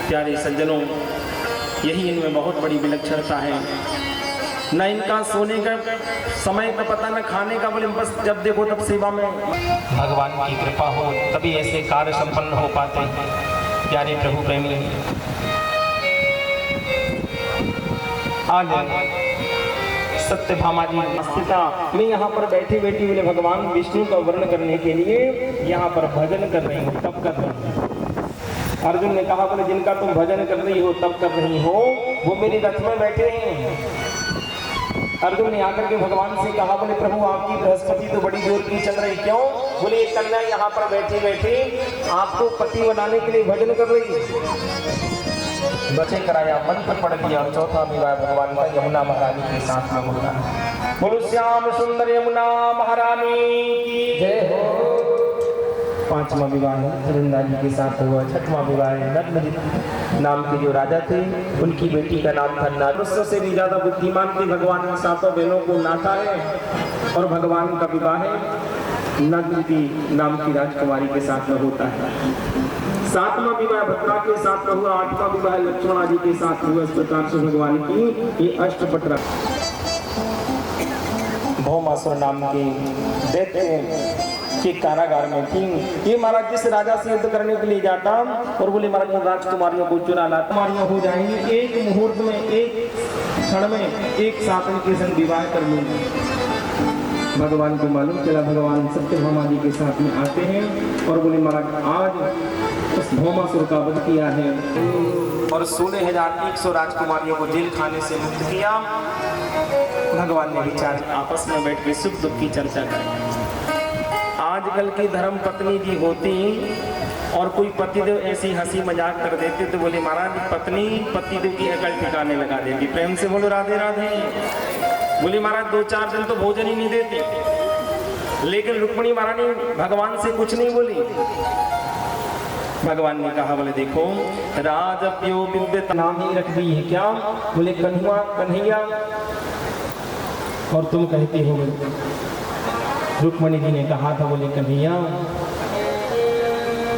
प्यारे सज्जनों, यही इनमें बहुत बड़ी विलक्षणता है। न इनका सोने का समय का पता, न खाने का, बोले बस जब देखो तब सेवा में। भगवान की कृपा हो तभी ऐसे कार्य संपन्न हो पाते हैं। प्यारे प्रभु प्रेमी, आज सत्यभामा जी अस्तिता मैं यहाँ पर बैठी बैठी बोले भगवान विष्णु का वर्णन करने के लिए यहाँ पर भजन कर रही हूँ, तब कर रही हूँ। अर्जुन ने कहा बोले जिनका तुम भजन कर रही हो तब कर रही हो वो मेरी रथ में बैठे हैं। अर्जुन ने आकर के भगवान से कहा बोले प्रभु आपकी बृहस्पति तो बड़ी जोर की चल रही, क्यों? बोले ये कन्या यहाँ पर बैठी बैठी आपको पति बनाने के लिए भजन कर रही है। बचे कराया, मंत्र पढ़ दिया और चौथा विवाह भगवान का यमुना महारानी के साथ में होता है। बोलो श्याम सुंदर यमुना महारानी की जय हो। पांचवा विवाह वृंदा जी के साथ हुआ। छठवां विवाह नग्न नाम के जो राजा थे उनकी बेटी का नाम था नारुष्य से भी ज्यादा बुद्धिमान थे। भगवान ने सातों बहनों को नाथा है और भगवान का विवाह नग्न की नाम की राजकुमारी के साथ में होता है। सातवां विवाह भद्रा के साथ में हुआ। आठवां विवाह लक्ष्मण जी के साथ हुआ। इस प्रकार से भगवान की ये अष्टपट भौमासुर नाम के दैत्य के कारागार में थी। ये महाराज जिस राजा से युद्ध करने के लिए जाता और बोले महाराज राजकुमारियों को चुरा लाता, कुमारियां हो जाएंगी, एक मुहूर्त में, एक क्षण में एक साथ के संग विवाह कर लूंगी। भगवान को मालूम चला, भगवान सत्यभामा जी के साथ में आते हैं और बोले महाराज आज उस भौमासुर का वध किया है और 16,100 राजकुमारियों को जेल खाने से मुक्त किया। भगवान ने विचार आपस में बैठ के सुख दुख की चर्चा करें। आजकल की धर्म पत्नी जी होती और कोई पतिदेव ऐसी हंसी मजाक कर देते तो बोले महाराज पत्नी पतिदेव की अकल ठिकाने लगा देती। प्रेम से बोलो राधे राधे। बोली महाराज 2-4 दिन तो भोजन ही नहीं देती, लेकिन रुक्मिणी महारानी भगवान से कुछ नहीं बोली। भगवान ने कहा बोले देखो राजप्यो बिंबित नाम ही रख दी है क्या? बोले कन्हुआ कन्हैया और तुम कहती हो। रुक्मिणी जी ने कहा था बोले कन्हैया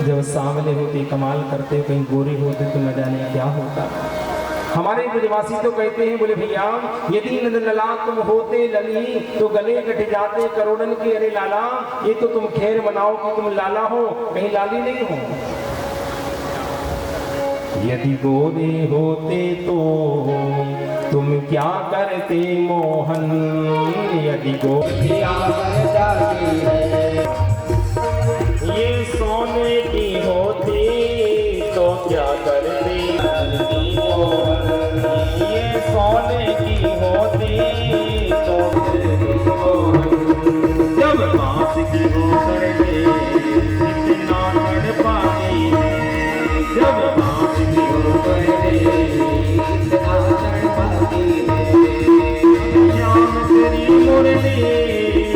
जब सांवले होते कमाल करते, कहीं गोरे होते तो न जाने क्या होता। हमारे ब्रजवासी तो कहते हैं बोले भैया यदि लला तुम होते लली तो गले कट जाते करोड़न के। अरे लाला ये तो तुम खैर बनाओ कि तुम लाला हो, कहीं लाली नहीं हो। यदि गोरे होते तो तुम क्या करते मोहन, यदि गोरे ये सोने की होती तो क्या करते मोहन। सोने की होती तो जब बांस की होकर के इतना तड़पाती है, जब बांस की होकर के इतना तड़पाती है, शाम तेरी मुरली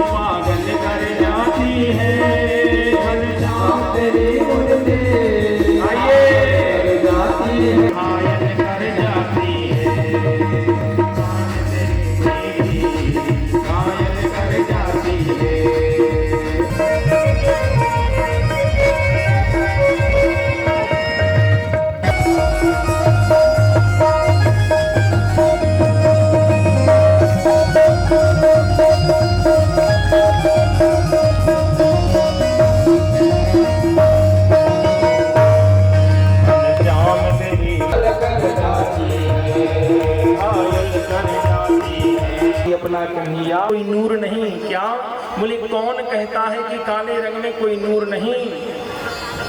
पागल कर जाती है, हर शाम तेरी मुरली आइए जाती है, घायल कर जाती है, घायल कर जाती है। अपना कन्हैया कोई नूर नहीं क्या? बोले कौन कहता है कि काले रंग में कोई नूर नहीं,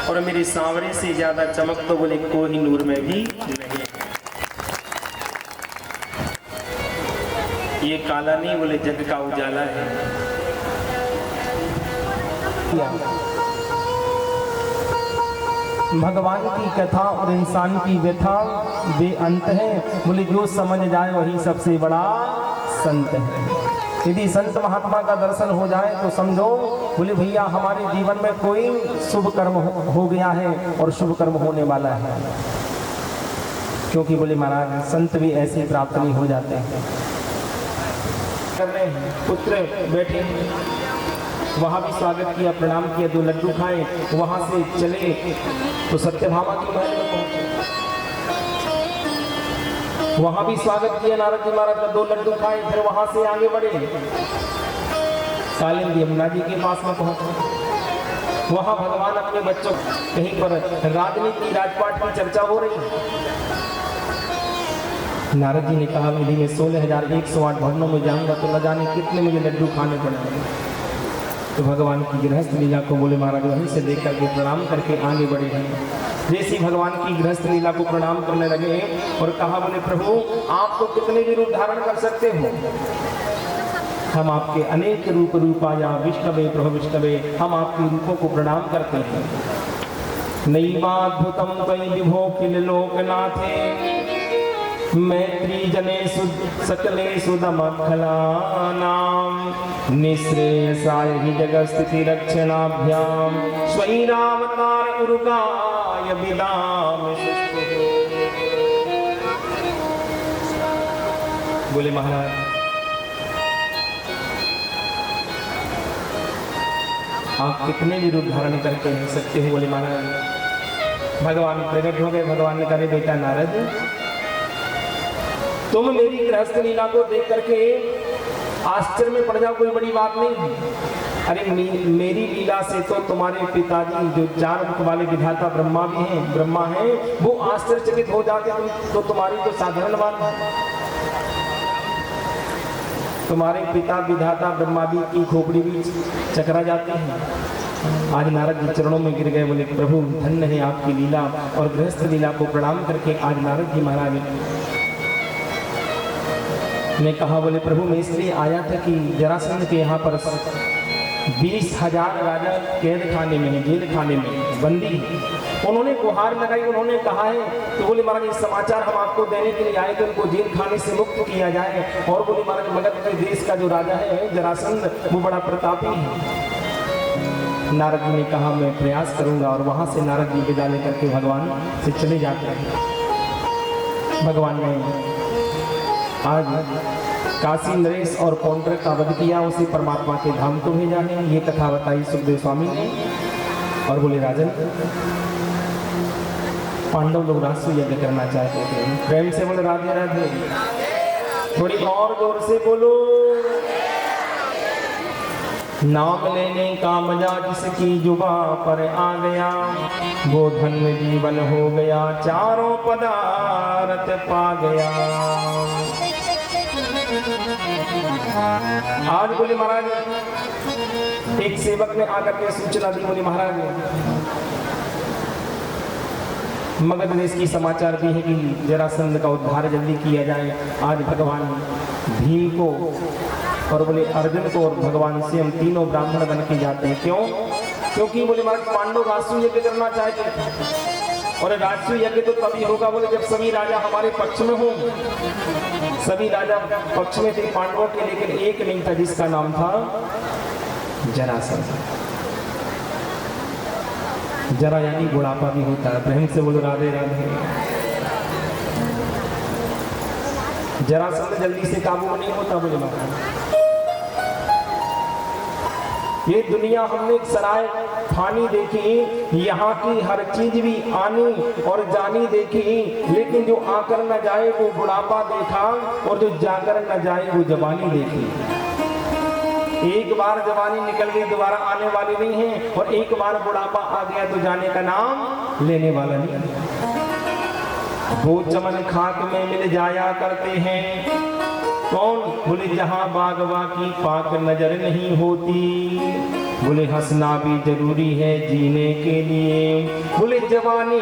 और मेरे सांवरे से ज्यादा चमक तो बोले कोई नूर में भी नहीं। ये काला नहीं बोले जग का उजाला है। भगवान की कथा और इंसान की व्यथा बेअंत है, बोले जो समझ जाए वही सबसे बड़ा संत है। यदि संत महात्मा का दर्शन हो जाए तो समझो बोले भैया हमारे जीवन में कोई शुभ कर्म हो गया है और शुभ कर्म होने वाला है, क्योंकि बोले महाराज संत भी ऐसे प्राप्त नहीं हो जाते हैं। पुत्र बैठे वहाँ भी स्वागत किया, प्रणाम किया, 2 लड्डू खाए, वहाँ से चले तो सत्यभामा की महल में पहुंचे, वहाँ भी स्वागत किया नारद जी महाराज का, 2 लड्डू खाए, फिर वहाँ से आगे बढ़े कालिंदी यमुना जी के पास में पहुंचे, वहाँ भगवान अपने बच्चों कहीं पर राजनीति राजपाट की चर्चा हो रही है। नारद जी ने कहा यदि मैं 16,108 भवनों में जाऊंगा तो न जाने कितने मुझे लड्डू खाने पड़ेंगे। तो भगवान की गृहस्थ लीला को बोले महाराज वहीं से देख करके प्रणाम करके आगे बढ़े हैं। जैसे भगवान की गृहस्थ लीला को प्रणाम करने लगे और कहा बोले प्रभु आप तो कितने भी रूप धारण कर सकते हो, हम आपके अनेक रूपाया विष्णवे प्रभु विष्णवे, हम आपके रूपों को प्रणाम करते हैं। नैवाद्भुतम त्वयि विभो किल लोकनाथे, मैत्री जने सकले सुदमखलानाम, निःश्रेयसाय हि जगत्स्थिति रक्षणाभ्याम, स्वैरावतार उरुगाय विदाम। बोले महाराज आप कितने भी रूप धारण करके रह सकते हो। बोले महाराज भगवान प्रकट हो गए, भगवान ने कहा बेटा नारद तुम मेरी गृहस्थ लीला को देख करके आश्चर्य में पड़ जाओ, कोई बड़ी बात नहीं। अरे मेरी लीला से तो तुम्हारे पिताजी जो 4 मुख वाले विधाता ब्रह्मा हैं वो आश्चर्यचकित हो जाते, तो तुम्हारी तो साधारण बात है। तुम्हारे पिता विधाता ब्रह्मा भी की खोपड़ी भी चकरा जाती है। आज नारद जी चरणों में गिर गए, बोले प्रभु धन्य है आपकी लीला, और गृहस्थ लीला को प्रणाम करके आज नारद जी महाराज ने कहा बोले प्रभु मैं इसलिए आया था कि जरासंध के यहाँ पर 20,000 राजा कैद खाने में, जेल खाने में बंदी, उन्होंने गुहार लगाई, उन्होंने कहा है तो बोले महाराज ये समाचार हम आपको देने के लिए आए थे उनको जेल खाने से मुक्त किया जाए। और बोले महाराज मगध के देश का जो राजा है जरासंध वो बड़ा प्रतापी है। नारद जी ने कहा मैं प्रयास करूंगा, और वहां से नारद जी विदा लेकर के भगवान से चले जाते हैं। भगवान ने आज काशी नरेश और पौंड्र का वध किया, उसे परमात्मा के धाम को भेजा है। ये कथा बताई सुखदेव स्वामी ने, और बोले राजन पांडव लोग राष्ट्र यज्ञ करना चाहते थे। प्रेम से बोले राधे राधे, थोड़ी और जोर से बोलो। नाम लेने का मजा जिसकी जुबा पर आ गया, वो धन्य जीवन हो गया, चारों पदार्थ पा गया। आज बोले महाराज एक सेवक ने आकर के सूचना दी, बोले महाराज मगध देश की समाचार भी है कि जरासंध का उद्धार जल्दी किया जाए। आज भगवान भीम को और बोले अर्जुन को और भगवान से हम तीनों ब्राह्मण बन के जाते हैं। क्यों? क्योंकि बोले महाराज पांडव राजसू यज्ञ करना चाहते थे और राजसू यज्ञ तो तभी होगा बोले जब सभी राजा हमारे पक्ष में हो। सभी राजा पक्ष में थे पांडवों के, लेकिन एक नहीं था जिसका नाम था जरासंध। जरा यानी बुढ़ापा भी होता है। प्रेम से बोलो राधे राधे। जरासंध जल्दी से काबू नहीं होता बोले महाराज। ये दुनिया हमने सराय फानी देखी, यहाँ की हर चीज भी आनी और जानी देखी, लेकिन जो आकर न जाए वो बुढ़ापा देखा और जो जाकर न जाए वो जवानी देखी। एक बार जवानी निकल गई दोबारा आने वाली नहीं है, और एक बार बुढ़ापा आ गया तो जाने का नाम लेने वाला नहीं। वो चमन खाक में मिल जाया करते हैं कौन? बोले जहां बागवा की पाक नजर नहीं होती। बोले हंसना भी जरूरी है जीने के लिए। बोले जवानी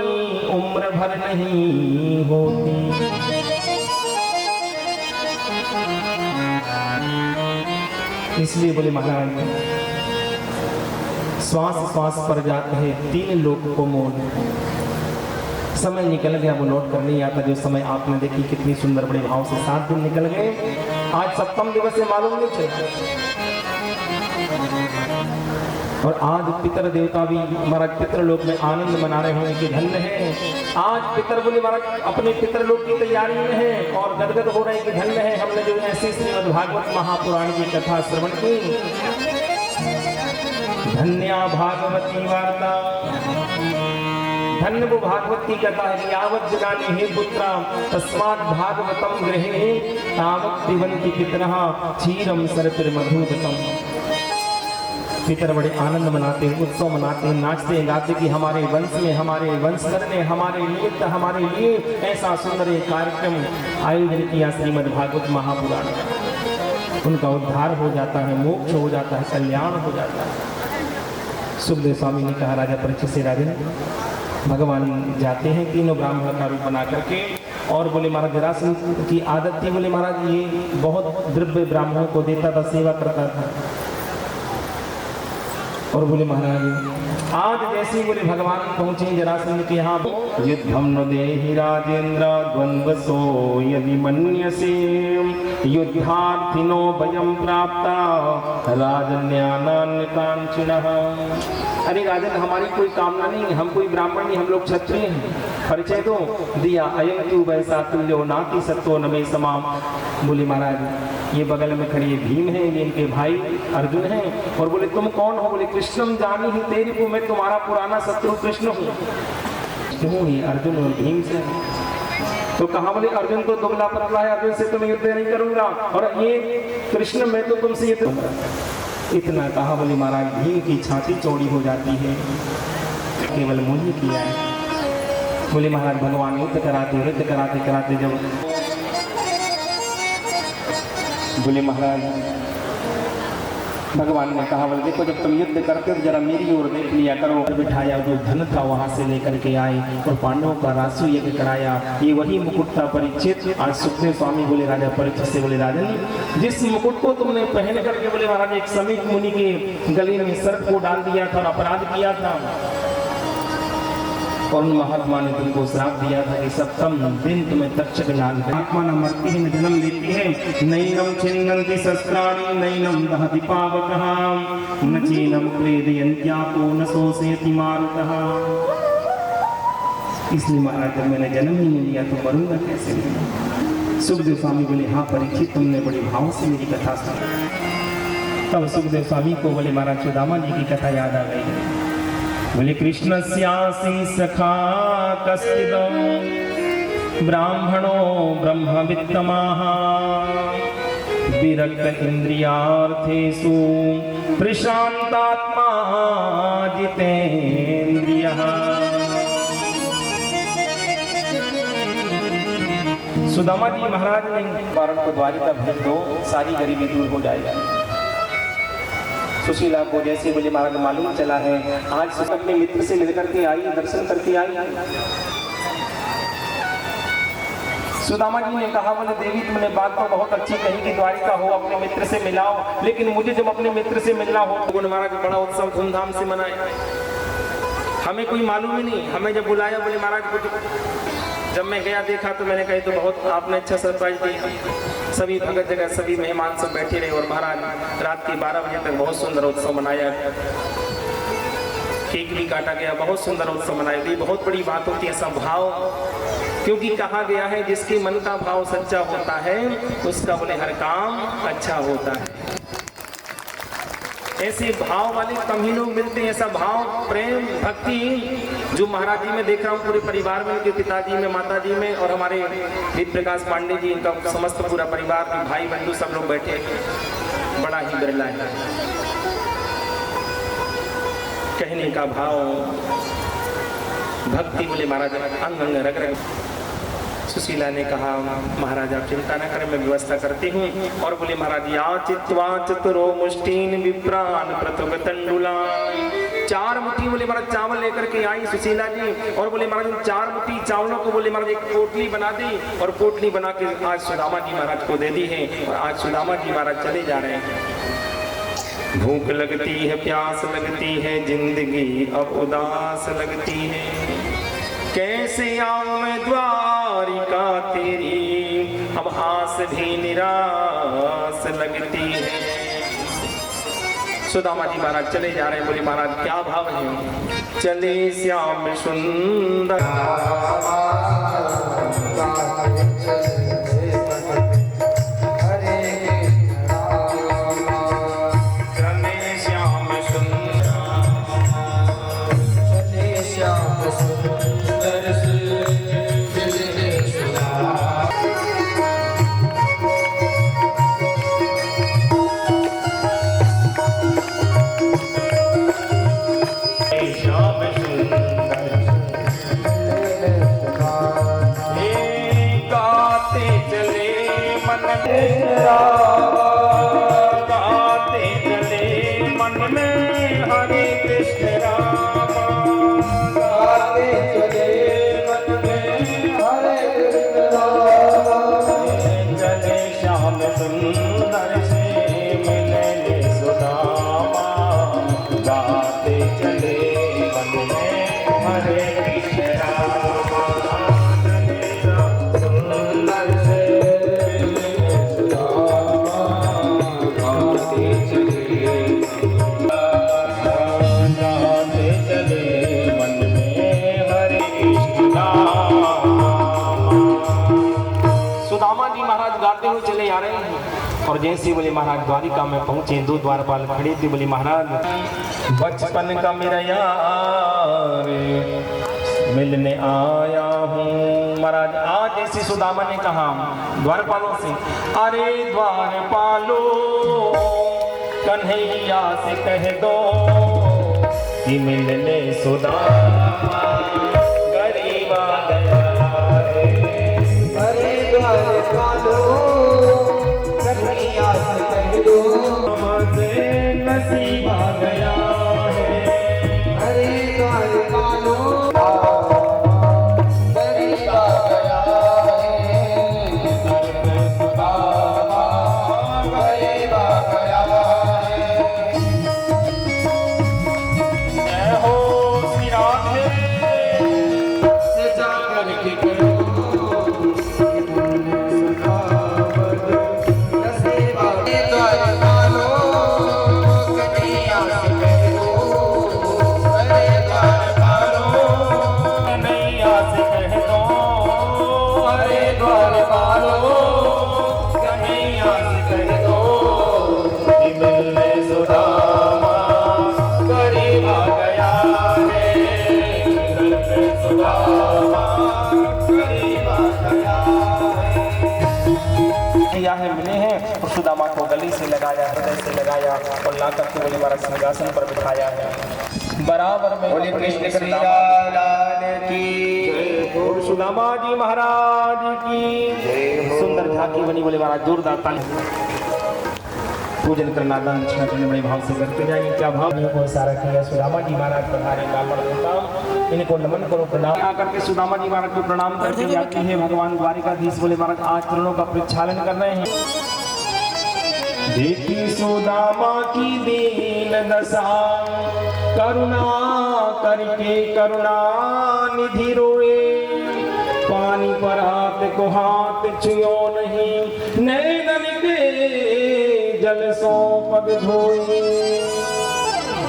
उम्र भर नहीं होती। इसलिए बोले महाराज श्वास श्वास पर जाते हैं 3 लोग को मोड़। समय निकल गया वो लौट कर नहीं आता। जो समय आपने देखी कितनी सुंदर बड़े भाव से 7 दिन निकल गए। आज 7वां दिवस से मालूम नहीं चला। और आज पितर देवता भी महाराज पितरलोक में आनंद मना रहे हैं कि धन्य है। आज पितर बोले महाराज अपने पितरलोक की तैयारी में है और गदगद हो रहे हैं कि धन्य है हमने जो ऐसी श्रीमद् भागवत महापुराण की कथा श्रवण की। धन्या भागवती वार्ता, धन्य वो भागवत की कथा है। यावत् जनानि हे पुत्रा तस्मात् भागवतम गृहे तावत् पिबन्ति पितरः क्षीरं सरतिर्मधुगतम्। पितर बड़े आनंद मनाते हैं, उत्सव मनाते हैं, नाचते हैं, गाते कि हमारे वंश में, हमारे वंशधर ने, हमारे निमित्त, हमारे लिए ऐसा सुंदर एक कार्यक्रम आयोजन किया श्रीमद् भागवत महापुराण। उनका उद्धार हो जाता है, मोक्ष हो जाता है, कल्याण हो जाता है। सुखदेव स्वामी ने कहा राजा परीक्षित से राजन भगवान जाते हैं 3 ब्राह्मण का रूप बना करके, और बोले महाराज जरासंध की आदत थी बोले महाराज ये बहुत द्रव्य ब्राह्मणों को देता था, सेवा करता था। और बोले महाराज आज जैसे बोले भगवान पहुंचे जरासंध के यहाँ। युद्धम न देहि राजेंद्र द्वंद्वसो यदि मन्यसे युद्धार्थिनो भयं प्राप्ता राजन्यानान्य कांक्षिणः। अरे राजन हमारी कोई कामना नहीं, हम कोई ब्राह्मण नहीं, हम लोग क्षत्रिय हैं। परिचय दो। दिया अयं तु वैसा तुल्यो नाति सत्तो नमे समाम। बोले महाराज ये बगल में खड़ी भीम है, ये इनके भाई अर्जुन हैं। और बोले तुम कौन हो? बोले कृष्णम जानी ही तेरी को, मैं तुम्हारा पुराना शत्रु कृष्ण हूँ। क्यों? ये अर्जुन और भीम से। तो कहा बोले अर्जुन तो दुबला पतला है, अर्जुन से तो मैं युद्ध नहीं करूंगा, और ये कृष्ण मैं तो तुमसे युद्ध। इतना कहा बोले महाराज भीम की छाती चौड़ी हो जाती है। केवल मुझे किया है। बोले महाराज भगवान युद्ध कराते कराते जब बोले महाराज भगवान ने कहा बोले देखो जब तुम युद्ध करते हो जरा मेरी ओर देख लिया करो। बिठाया जो धन था वहां से लेकर के आए और पांडवों का राजसू यज्ञ कराया। ये वही मुकुट था परीक्षित। आज सुखदेव स्वामी बोले राजा परीक्षित से बोले राजन जिस मुकुट को तुमने पहन करके बोले महाराज एक समीप मुनि के गले में सर्प को डाल दिया था और अपराध किया था, और महात्मा ने तुमको श्राप दिया था कि 7वें दिन तुम्हें तक्षक लाल आत्मा न मरती है न जन्म लेती है। नैनम छिन्नन्ति शस्त्राणि नैनम दहति पावकः न चीनम क्रीडयन्त्यापो न शोषयति मारुतः। इसलिए महाराज जब मैंने जन्म ही नहीं लिया तो मरूंगा कैसे? सुखदेव स्वामी बोले हाँ परीक्षित तुमने बड़े भाव से मेरी कथा सुनी। तब सुखदेव स्वामी को बोले महाराज सुदामा जी की कथा याद आ गई। बोले कृष्णस्यासि सखा कश्चिदं ब्राह्मणो ब्रह्मवित्तमाः विरक्त इंद्रियार्थेषु प्रशान्तात्मा जितेन्द्रियः। सुदामा जी महाराज ने वारण को द्वारिका भेज दो, सारी गरीबी दूर हो जाएगा। सुशीला को जैसे बोले महाराज मालूम चला है आज अपने मित्र से मिलकर के आई, दर्शन करके आई। सुदामा जी ने कहा, बोले देवी तुमने बात तो बहुत अच्छी कही कि द्वारिका हो अपने मित्र से मिलाओ, लेकिन मुझे जब अपने मित्र से मिलना हो तो महाराज बड़ा उत्सव धूमधाम से मनाए। हमें कोई मालूम ही नहीं, हमें जब बुलाया बोले महाराज कुछ, जब मैं गया देखा तो मैंने कही तो बहुत आपने अच्छा सरप्राइज दिया। सभी भगत जगह सभी मेहमान सब बैठे रहे और महाराज रात के 12 बजे तक बहुत सुंदर उत्सव मनाया, केक भी काटा गया, बहुत सुंदर उत्सव मनाया गई। बहुत बड़ी बात होती है ऐसा भाव, क्योंकि कहा गया है जिसके मन का भाव सच्चा होता है उसका बोले हर काम अच्छा होता है। ऐसे भाव वाले कम ही लोग मिलते हैं, ऐसा भाव प्रेम भक्ति जो महाराज जी में देख रहा हूँ पूरे परिवार में, उनके पिताजी में, माताजी में और हमारे वेद प्रकाश पांडे जी, इनका समस्त पूरा परिवार, भाई बंधु सब लोग बैठे, बड़ा ही बिरला है। कहने का भाव भक्ति बोले महाराज अंग अंग रग रग। सुशीला ने कहा महाराज आप चिंता न करें, मैं व्यवस्था करती हूँ। और बोले महाराज या चित्वा चतुरो मुष्टीन विप्रान प्रतुग तंडुलान, 4 मुट्ठी बोले महाराज चावल लेकर के आई सुशीला जी, और बोले महाराज 4 मुट्ठी चावलों को बोले महाराज एक पोटली बना दी और पोटली बना के आज सुदामा जी महाराज को दे दी है। और आज सुदामा जी महाराज चले जा रहे हैं। भूख लगती है, प्यास लगती है, जिंदगी अब उदास लगती है, कैसे आऊं मैं द्वारिका तेरी, अब आस भी निराश लगती है। सुदामा जी महाराज चले जा रहे हैं। बोले महाराज क्या भाव है, चले श्याम सुंदर चले आ रहे हैं। और जैसे बोले महाराज द्वारिका में पहुंचे, 2 द्वारपाल खड़े थे। बोले महाराज बचपन का मेरा यार मिलने आया हूँ। महाराज आज ऐसे सुदामा ने कहा द्वारपालों से, अरे द्वारपालो कन्हैया से कह दो कि मिलने सुदामा गरीब आ गया है। अरे द्वारपालो कन्हैया से कह दो मुझे नसीब आ गया है। अरे द्वारपालो गरीब आ गया है। सुदामा गरीब आ गया है। जय हो श्री राधे से जाकर के करो है मिले हैं। और सुदामा को गली से लगाया, हृदय से लगाया और ला करके बोले महाराज सिंहासन पर बिठाया है। बराबर में बोले कृष्ण लाल की, सुदामा जी महाराज की सुंदर झांकी बनी। बोले महाराज जोरदार ताली। पूजन करना दान दक्षिणा करने बड़े भाव से करते जाएंगे। क्या भाव नहीं, बहुत सारा किया। सुदामा जी महाराज पधारे ब्राह्मण होता इनको नमन करो, प्रणाम आकर के सुदामा जी महाराज को प्रणाम करके आती है भगवान द्वारिकाधीश बोले महाराज आज चरणों का प्रक्षालन कर रहे हैं। देखी सुदामा की दीन दशा, करुणा करके करुणा निधि रोए, पानी पर हाथ को हाथ छुओ नहीं, नैनन के जल सो पग धोए।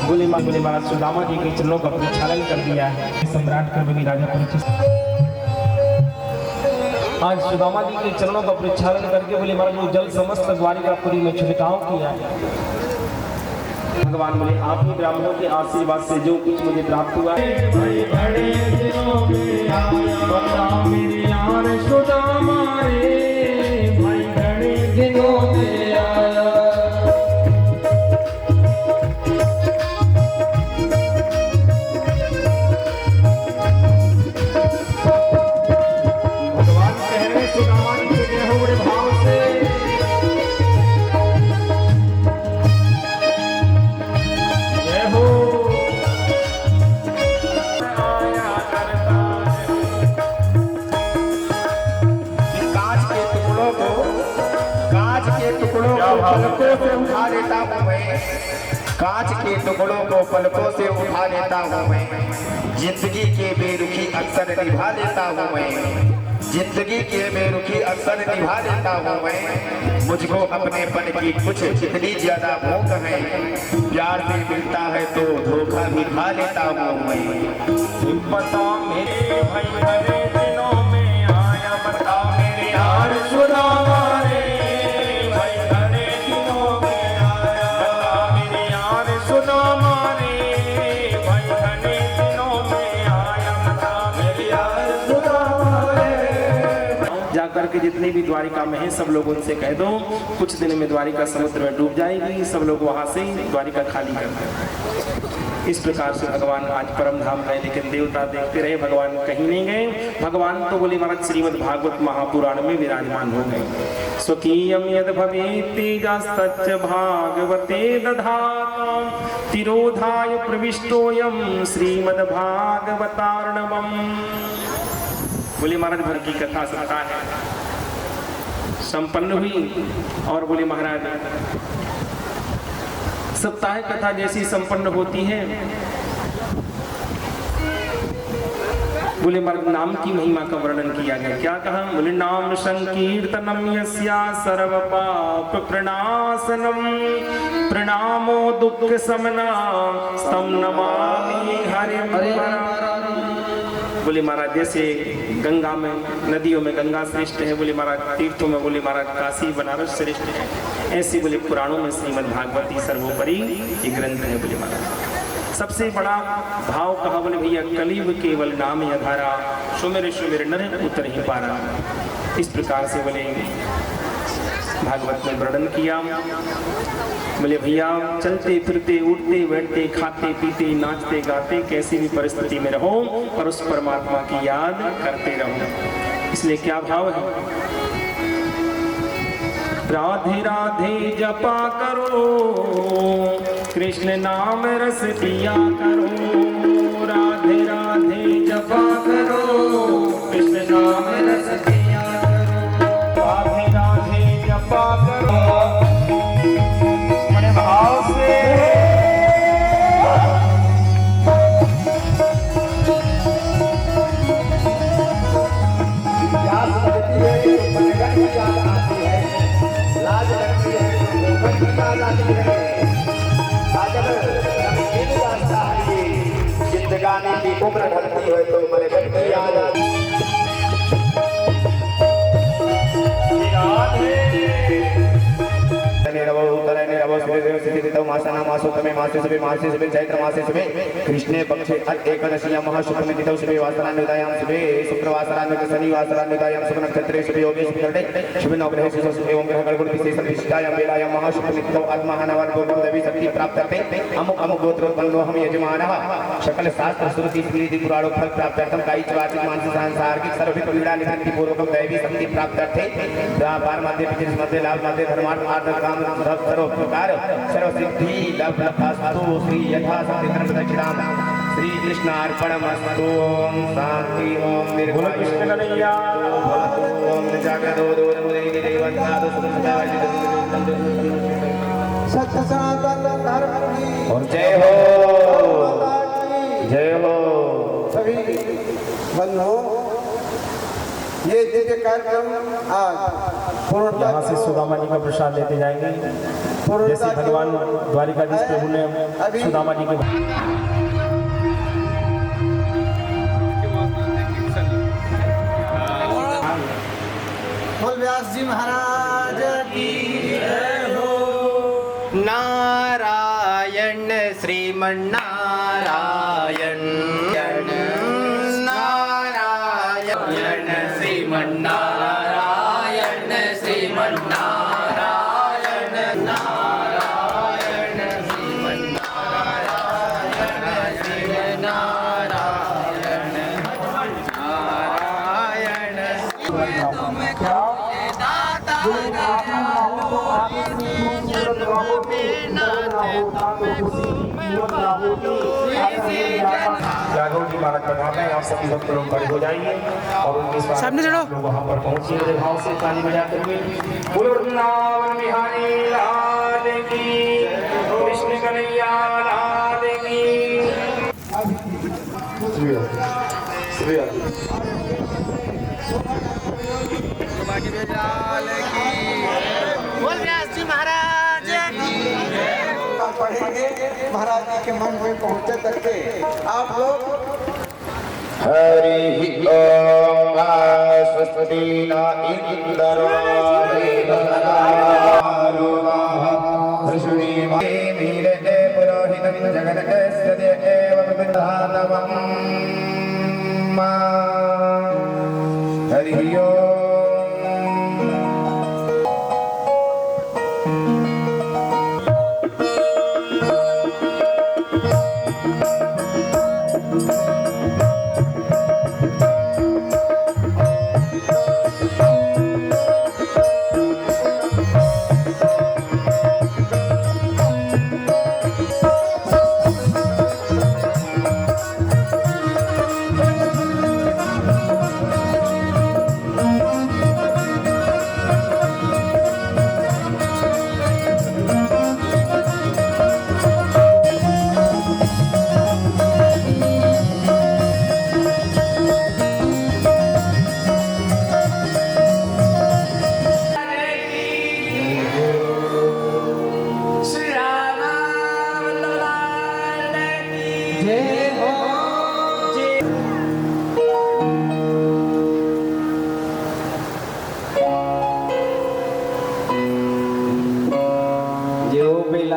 बोले महाराज सुदामा जी के चरणों का प्रक्षालन कर दिया है। सम्राट कर्मवी राजा परीक्षित आज सुदामा जी के चरणों का प्रक्षालन करके बोले महाराज वो जल समस्त द्वारिकापुरी में छिड़काव किया है। भगवान बोले आप ही ब्राह्मणों के आशीर्वाद से जो कुछ मुझे प्राप्त हुआ है, सुदामा रे भाई बड़े दिनों में आया। कांच के टुकड़ों को पलकों से उठा लेता हूँ मैं, जिंदगी के बेरुखी अक्सर निभा लेता हूँ मैं, जिंदगी के बेरुखी अक्सर निभा लेता हूँ मैं। मुझको अपने पन की कुछ इतनी ज्यादा भूख है, प्यार से मिलता है तो धोखा भी खा लेता हूँ मैं। बता मेरे भाई बड़े दिनों में आया, बता मेरे यार सुदामा रे भाई बड़े दिनों में आया, बता मेरे यार सुदामा रे भाई बड़े दिनों में आया, बता मेरे यार सुदामा रे। जाकर के जितने भी द्वारिका में हैं सब लोग उनसे कह दो कुछ दिन में द्वारिका समुद्र में डूब जाएगी, सब लोग वहां से द्वारिका खाली कर दें। इस प्रकार से भगवान आज परम धाम गए, लेकिन देवता देखते रहे, भगवान कहीं नहीं गए। भगवान तो बोले महाराज श्रीमद् भागवत महापुराण में विराजमान हो गए। स्वकीयम यद भवेति सच भागवते दधात, तिरोधाय प्रविष्टोयम श्रीमद् भागवतार्णवम। बोले महाराज भर की कथा सत्ता है संपन्न हुई और बोले महाराज सप्ताह कथा जैसी संपन्न होती है। बोले महाराज नाम की महिमा का वर्णन किया गया। क्या कहा? बोले नाम संकीर्तनम यस्या सर्व पाप प्रणाशनम, प्रणामो दुख समना स्तम नमामि हरिम। बोले महाराज जैसे गंगा में नदियों में गंगा श्रेष्ठ है, बोले महाराज तीर्थों में बोले महाराज काशी बनारस श्रेष्ठ है, ऐसे बोले पुराणों में श्रीमद् भागवती सर्वोपरि ये ग्रंथ है। बोले महाराज सबसे बड़ा भाव कहा? बोले भैया कलियुग केवल नाम आधारा, सुमेर सुमेर नर उतर ही पारा। इस प्रकार से बोले भागवत में वर्णन किया। बोले भैया चलते फिरते उठते बैठते खाते पीते नाचते गाते कैसी भी परिस्थिति में रहो और उस परमात्मा की याद करते रहो। इसलिए क्या भाव है? राधे राधे जपा करो, कृष्ण नाम रस पिया करो, राधे राधे जपा करो, कृष्ण नाम रस पिया करो, राधे राधे जपा करो। बड़े भाव से जिंदगानी की उम्र ढलती है तो मरे व्यक्ति याद आती कृष्णे पक्षे एकादशियां महाशुक्ल तिथौ शुभे वासरान्वितायां शुभे शुक्रवासरान्वित शनिवासरान्वितायां शुभ नक्षत्रे शुभे योगे शुभे शुभ नवग्रहे शुभ एवं ग्रह गणगुण विशेष विशिष्टायां वेलायां महाशुक्ल तिथौ आत्महानवान गोत्रं देवी शक्ति प्राप्तते अमुक अमुक गोत्रोत्पन्नो हम यजमानः सकल शास्त्र श्रुति स्मृति पुराणों फल प्राप्त्यर्थं कायिक वाचिक मानसिक सांसारिक सर्वविध पीड़ा निवृत्ति पूर्वकं दैवी शक्ति प्राप्त्यर्थे व्यापार मध्य बिजनेस मध्य लाभ मध्य धर्मार्थ आर्थ काम सर्व प्रकार सर्व सिद्धि लाभ अस्तु श्री यथा शक्ति कर्म दक्षिणाम श्री कृष्णार्पणमस्तु। ओम शांति। ओम बोलो दीर्घायु कृष्ण कन्हैया भवतु। ओम जागृतो दोदमुदयति देवन्नादो सुखदाय। सत्य सनातन धर्म की और जय हो, जय हो। सभी बंधुओं, ये दिव्य कार्यक्रम आज यहाँ से सुदामा जी का प्रसाद लेते जाएंगे, जैसे भगवान द्वारिकाधीश प्रभु ने सुदामा जी के बोल व्यास जी महाराज की नारायण श्रीमन्नारायण नारायण श्रीमन्नारायण श्रीमन्नारायण नारायण श्रीमन्नारायण श्रीमन्नारायण नारायण। जागो की बालक बना रहे हैं। आप सभी भक्त लोग खड़े हो जाइए और उनके सामने लोग वहां पर पहुंचिए। मेरे भाव से ताली बजाते हुए बोलो वृंदावन बिहारी लाल की, कृष्ण कन्हैया लाल की। बोल व्यास जी महाराज की पढ़ेंगे महाराज जी के मन में पहुंचे तक के आप लोग हरि ओम स्वस्ति न इंद्रो ऋषुनीमीरे पुरोहितं जगदस्य देव विधानवम् हरि ओम।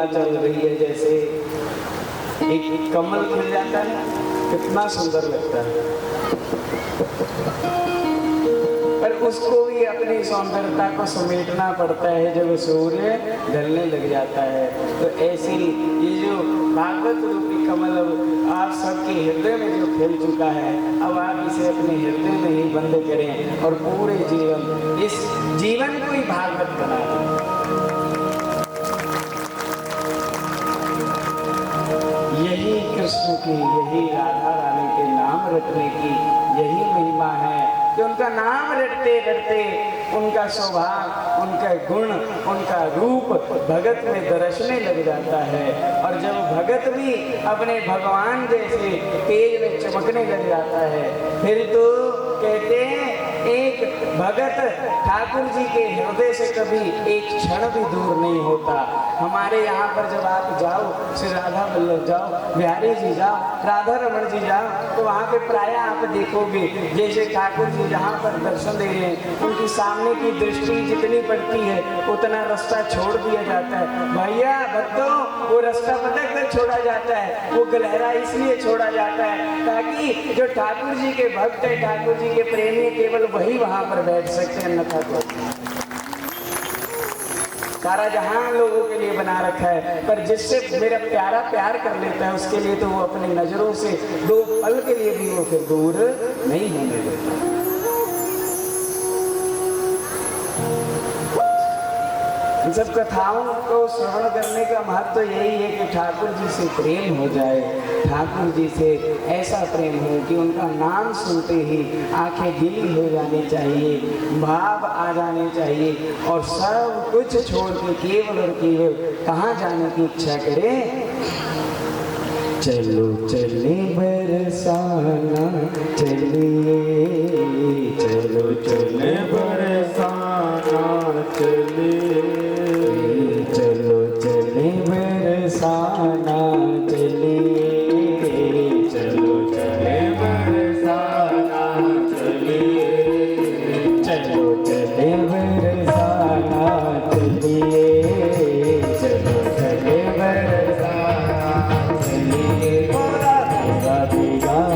चल रही है, जैसे एक कमल खिल जाता है, कितना सुंदर लगता है, पर उसको भी अपनी सौंदर्यता को समेटना पड़ता है जब सूर्य ढलने लग जाता है। तो ऐसी ये जो भागवत रूपी कमल अब आप सबके हृदय में जो खिल चुका है, अब आप इसे अपने हृदय में ही बंद करें और पूरे जीवन, इस जीवन को ही भागवत बना दें। यही कृष्ण की, यही राधा रानी के नाम रटने की यही महिमा है कि उनका नाम रटते रटते उनका स्वभाव, उनका गुण, उनका रूप भगत में दर्शने लग जाता है। और जब भगत भी अपने भगवान जैसे तेज में चमकने लग जाता है, फिर तो कहते हैं एक भगत ठाकुर जी के हृदय से कभी एक क्षण भी दूर नहीं होता। हमारे यहाँ पर जब आप जाओ, श्री राधा वल्लभ जाओ, बिहारी जी जाओ, राधा रमन जी जाओ, तो वहाँ पे प्राय आप देखोगे जैसे ठाकुर जी जहाँ पर दर्शन दे रहे हैं, उनकी सामने की दृष्टि जितनी पड़ती है उतना रास्ता छोड़ दिया जाता है। भैया भक्तों, वो रास्ता पता क्यों छोड़ा जाता है? वो गलहरा इसलिए छोड़ा जाता है ताकि जो ठाकुर जी के भक्त है, ठाकुर जी के प्रेमी, केवल वही वहाँ पर बैठ सकते हैं, अन्यथा तो सारा जहां लोगों के लिए बना रखा है, पर जिससे मेरा प्यारा प्यार कर लेता है उसके लिए तो वो अपनी नजरों से दो पल के लिए भी वो फिर दूर नहीं होने देता। इन सब कथाओं को श्रवण करने का महत्व यही है कि ठाकुर जी से प्रेम हो जाए, ठाकुर जी से ऐसा प्रेम हो कि उनका नाम सुनते ही आंखें गीली हो जानी चाहिए, भाव आ जाने चाहिए और सब कुछ छोड़ के केवल और केवल कहाँ जाने की इच्छा करे। चलो चले बरसाना चलिए, चलो चले बरसाना चलिए, चलो चले बरसाना चलिए, चलो चले बरसाना चलिए, चलो चले बरसाना चलिए, चलो चले बरसाना चलिए, राधे गाए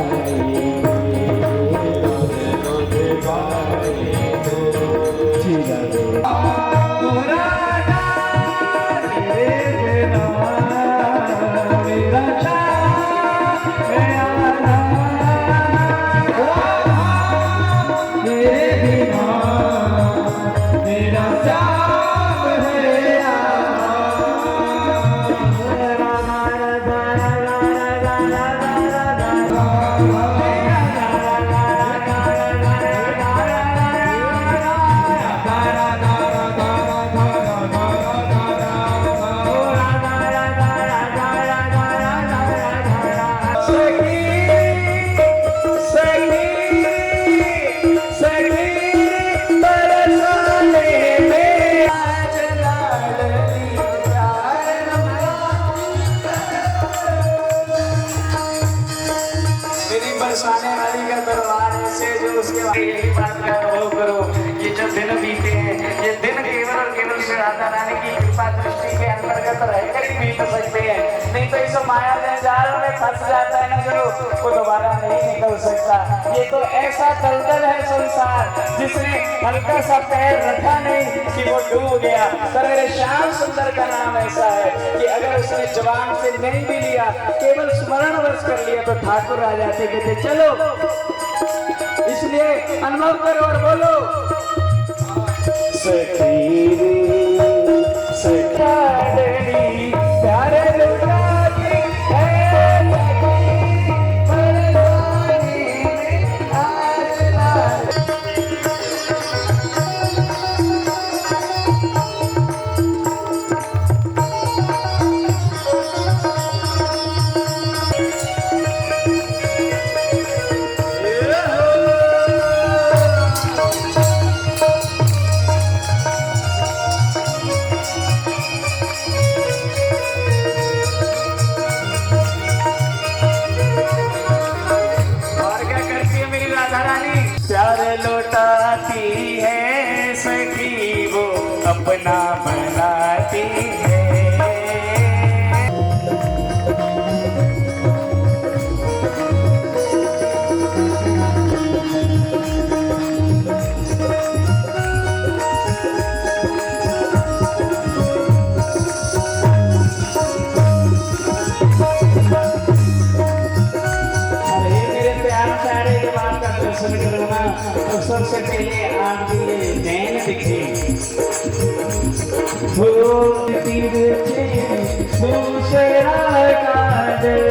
बरसाने वाली का दरबार से जो उसके बाद यही बात करो, ये जो दिन बीते हैं ये दिन केवल और केवल श्री राधा रानी की कृपा दृष्टि के अंतर्गत रहकर ही बीत सकते हैं, नहीं तो इस माया के जाल में फंस जाता है ना जो वो दोबारा नहीं निकल सकता। ये तो ऐसा दलदल है संसार जिसने हल्का सा पैर रखा नहीं कि वो डूब गया। पर मेरे श्याम सुंदर का नाम ऐसा है कि अगर उसने जवान से नहीं भी लिया, केवल स्मरण वर्ष कर लिया तो ठाकुर आ जाते, कहते चलो। इसलिए अनुभव करो और बोलो सखी सखी प्यारे लुटाती है अपना बनाती है। दर्शन करना तो सबसे पहले आपके लिए नैन दिखे दूसरा काजल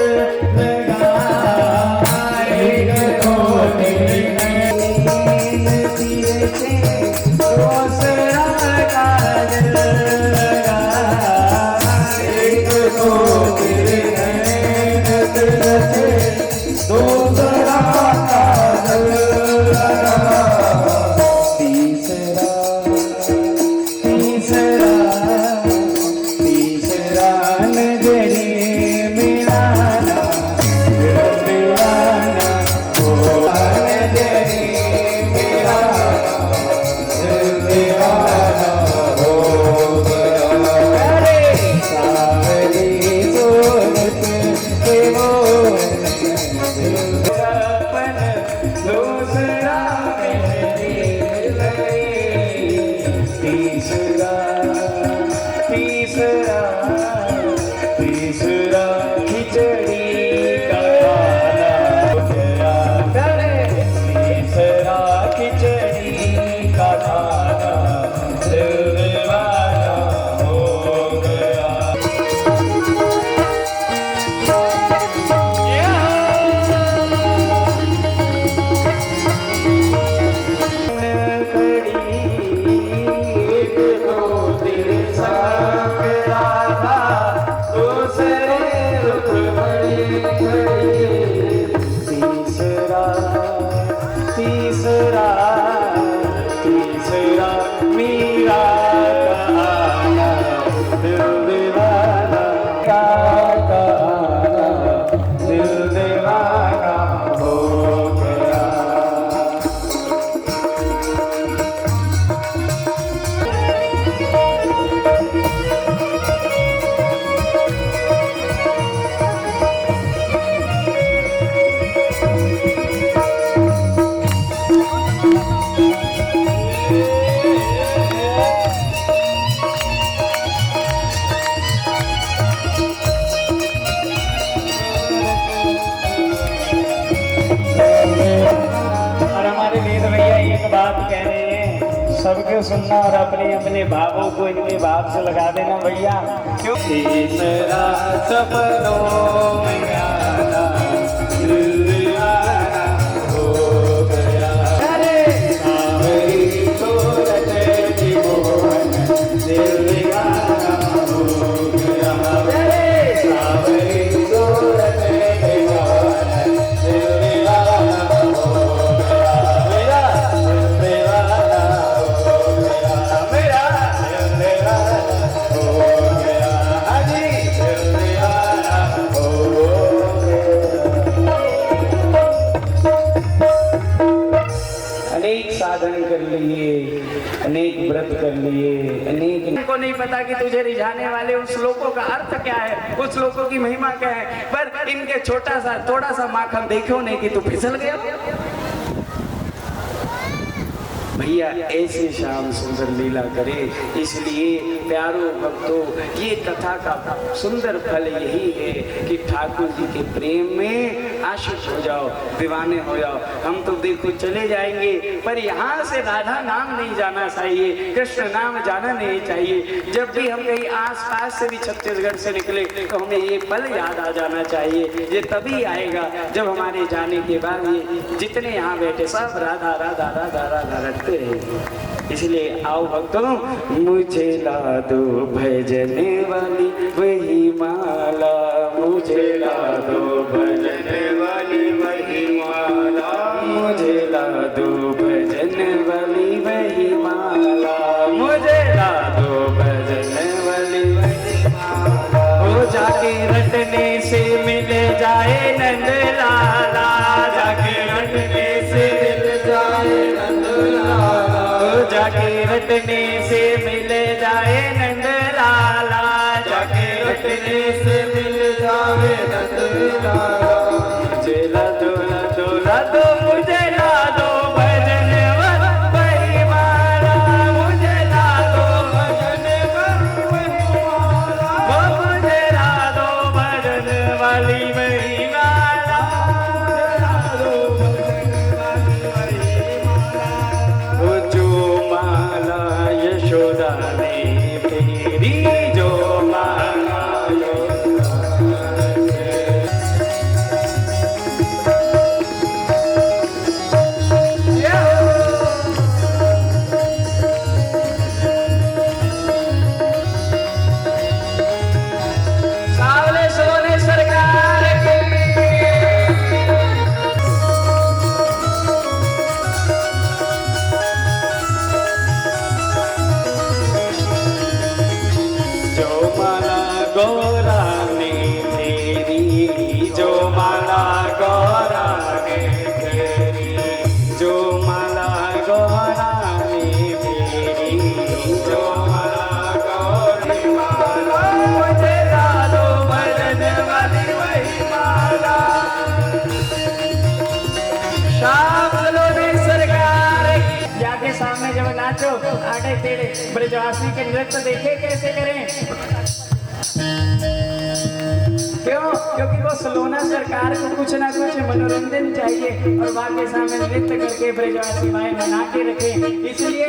एक बात कह रहे हैं, सबके सुनना और अपने अपने भावों को इनके भाव से लगा देना भैया। क्यों तेरा सपनों में आना हो गया, अरे सावरी सूरत की मोहन दिल दीवाना हो गया, अरे सावरी सूरत की मोहन दिल दीवाना हो गया, मेरा दिल दीवाना हो गया, मेरा दिल दीवाना हो गया, हाजी दिल दीवाना हो गया। अनेक साधन कर लिए, अनेक व्रत कर लिए, अनेक इनको नहीं पता कि तुझे रिझाने वाले उन श्लोकों का अर्थ क्या है, उस श्लोकों की महिमा क्या है, पर इनके छोटा सा थोड़ा सा माखन देखो नहीं कि तू फिसल गया। भैया ऐसे श्याम सुंदर लीला करे, इसलिए प्यारो भक्तों ये कथा का सुंदर फल यही है कि ठाकुर जी के प्रेम में आशिक हो जाओ, दीवाने हो जाओ। हम तो देखो चले जाएंगे पर यहाँ से राधा नाम नहीं जाना चाहिए, कृष्ण नाम जाना नहीं चाहिए। जब भी हम कहीं आस पास से भी छत्तीसगढ़ से निकले तो हमें ये पल याद आ जाना चाहिए। ये तभी आएगा जब हमारे जाने के बाद ये जितने यहाँ बैठे सब राधा राधा राधा राधा रटते रहेंगे। इसलिए आओ भक्तों, मुझे ला दो भजने वाली वही माला, मुझे ला दो भजने वाली वही माला, मुझे ला दो भजने वाली वही माला, मुझे ला दो भजने वाली वही माला। हो जाके रटने से मिल जाए नंद लाला, जाके रटने से मिल जाए नंद लाला, हो जाके रटने से मिल जाए नंद लाला, जाके रटने से मिल जाए नंद लाला। मुझे ला दो ला दो ला दो, मुझे ला दो भजन वही माला, मुझे ला दो भजन वही माला, मुझे ला दो भजन वाली वही माला, मुझे ला दो भजन वाली वही माला। वो जो माला यशोदा ने फेरी, जो माला सावले सोने सरकार के जो माला गौरा ने तेरी, जो माला गौरा ने तेरी, जो माला गौरा ने तेरी, जो माला गौरी माला, मुझे ला दो भजन वाली वही माला। शाम लोने सरकार की। जाके सामने जब नाचो आड़े टेढ़े ब्रजवासी के नृत्य देखे कैसे करें। क्यों? क्योंकि वो सलोना सरकार को कुछ ना कुछ मनोरंजन चाहिए और बाकी सामने नृत्य करके ब्रजवासी माए मना के रखे। इसलिए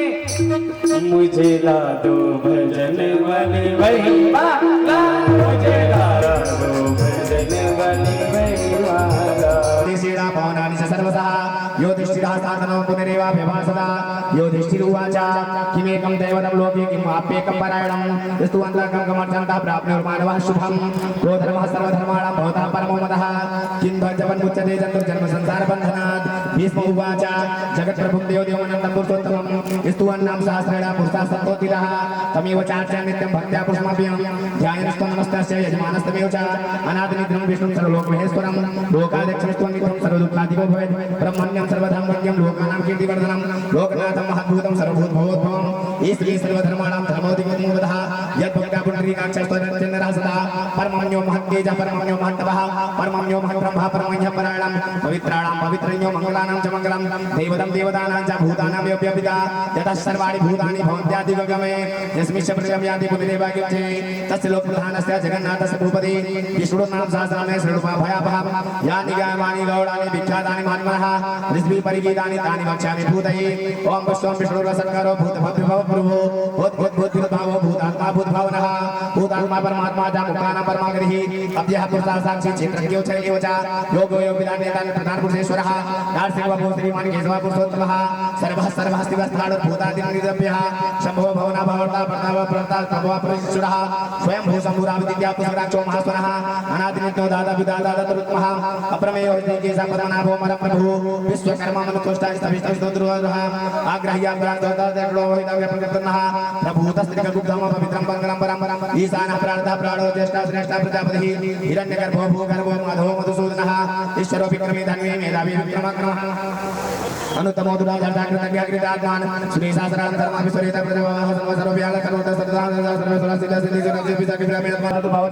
मुझे ला दो भजन वाली वही माला, मुझे ला दो भजन वाली वही माला। श्रीरा पवनानि च सर्वतः यो दृष्टिरास्तार्थनो पुनरेवाभ्यभासदा यो दृष्टिरुवाच किमेकं दैवतं लोके किम् आप्येकं परायणं यस्तु अन्तरकं कमर्चन्ता प्राप्नुर्मानवः शुभं को धर्मः सर्वधर्माणां भवतः परमो मदः किं ध्वजवन्मुच्यते जन्तुर्जन्म संसारबन्धनात् भीष्म उवाच जगत्प्रभुं देवदेवमनन्तं पुरुषोत्तमं यस्तु अन्नां सहस्रेण पुरुषाः सन्तोतिरः तमेव चार्चयन् नित्यं भक्त्या पुष्पमभ्यं ध्यायनस्त्वं नमस्तस्य यजमानस्तमेव च अनादिनिद्रं विष्णुं सर्वलोकमहेश्वरं लोकाध्यक्षस्त्वं नित्यं सर्वदुःखादिको भवेत् ब्रह्मण्यं सर्वधर्मज्ञं लोकानां कीर्तिवर्धनं लोकनाथं महद्भूतं सर्वभूतभवोद्भवम् ईश्वरी सर्वधर्माणां धर्मोऽधिपतिं वदः यद्भक्त्या पुण्डरीकाक्षस्तोरञ्जनरः सदा सदा परमन्यो महत्तेज परमन्यो महत्तवः परमन्यो महत्ब्रह्म परमञ्च पराणां पवित्राणां पवित्रन्यो मंगलानां च मंगलम् देवदं देवतानां च भूतानां व्यपिता यतः सर्वाणि भूतानि भवन्त्यादिगमे यस्मिश्च प्रजं यान्ति बुद्धिदेवागिच्चे तस्य लोकप्रधानस्य जगन्नाथस्य भूपति विष्णुनाम सहस्रनामे श्रीरूपा भयापहं यानि गावानि गौडानि विख्यातानि महात्मनः ऋष्वि परिगीतानि तानि वक्ष्यामि भूतये ओम विश्वं विष्णुरसत्कारो भूतभव्यो प्रभो भूतभावो भूतात्मा भूतभावनः भूतात्मा परमात्मा च मुक्तानां परमागतिः अभ्यः पुरुषः साक्षी क्षेत्रज्ञो च एव च योगो योगिदान नेतान् प्रधान पुरुषेश्वरः नारसिंहः श्रीमान् केशवः पुरुषोत्तमः सर्वः सर्वः शिवस्थाणो भूतादिनिरभ्यः शम्भो भवना भवता प्रताप प्रताप प्रभवः परमेश्वरः स्वयं भू शम्भुराविद्या पुष्कराक्षो महास्वरः अनादिनित्यो दाता विदाता दत्तरुत्मः अप्रमेयो केशव पद्मनाभो परमप्रभु विश्वकर्मा मनुष्ठष्टविष्टविष्टोद्रुवः आग्रह्याग्रहदोदादग्लोहितव्यप्रकर्तनः प्रभूतस्त्रिकगुप्तम पवित्रं मंगलं परं ईशानः प्राणतः प्राणो ज्येष्ठः श्रेष्ठः प्रजापतिः हिरण्यगर्भो भूगर्भो माधवो मधुसूदनः ईश्वरो विक्रमे धन्वे मेधावी विक्रमक्रमः अनुतमो दुराजाकृतज्ञाकृतात्मान श्रीशास्त्रान् धर्माभिस्वरित प्रजवाः सर्वसर्वव्याल सर्वतः सर्वदा सर्वसर्व सिद्ध सिद्धि सिद्धि पिता विक्रमेण भाव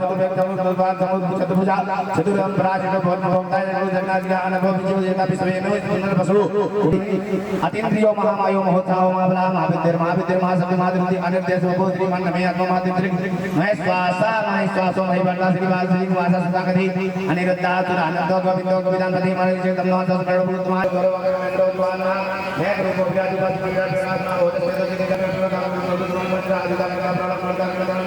चतुर्भुजा चतुरं पराजितो भवन्भवताय जगन्नाथ अनुभव विजयो जेता विश्वेनो पुनर्वसु अतीन्द्रियो महामायो महोत्सव महाबला महाविद्यर महासम्य महादिति अनिर्देशो श्री मन में आत्ममादित्रि मैं श्वासा मैं श्वासो मैं बंदा श्रीवास श्री वासा सदागति अनिरुद्धा सुर अनंतो गोविंदो गोविंदांपति माने जे तम नमः करो पुरुष तुम्हारे गौरव वगैरह द्वारा मैं रूप व्याधि बात क्रिया विरासना हो जैसे कि जगत का मधुर मंत्र अधिकार का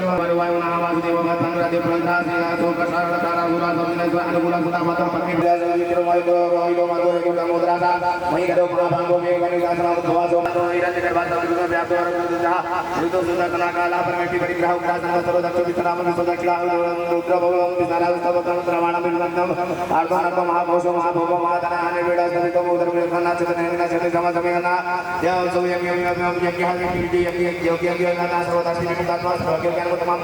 प्राण वायु नाम देव माता राधे प्रंथा श्री तो प्रसार तारा गुरा सब अनुकूल सुधा माता पत्नी विद्या वायु वायु मागो के मुद्रा वही करो भांगो में गणित का धवासो निरंजन करवाता व्याप्त और जहां ऋतु सुधा कला काला परमेटी परिग्रह उग्रासन सर्व दक्ष विश्राम विशोध किला रुद्र भवम विनारा स्तव प्रमाण बिलनम आर्धनाथ महाभोषो महाभोग महाधना अने वेड़ा समितो उदर विखना चतनेना चते सम समेना या सो यज्ञ यज्ञ योग्य योग्य गाता सर्वदास्ति मुक्तात्मा सर्वज्ञ ज्ञान तमाम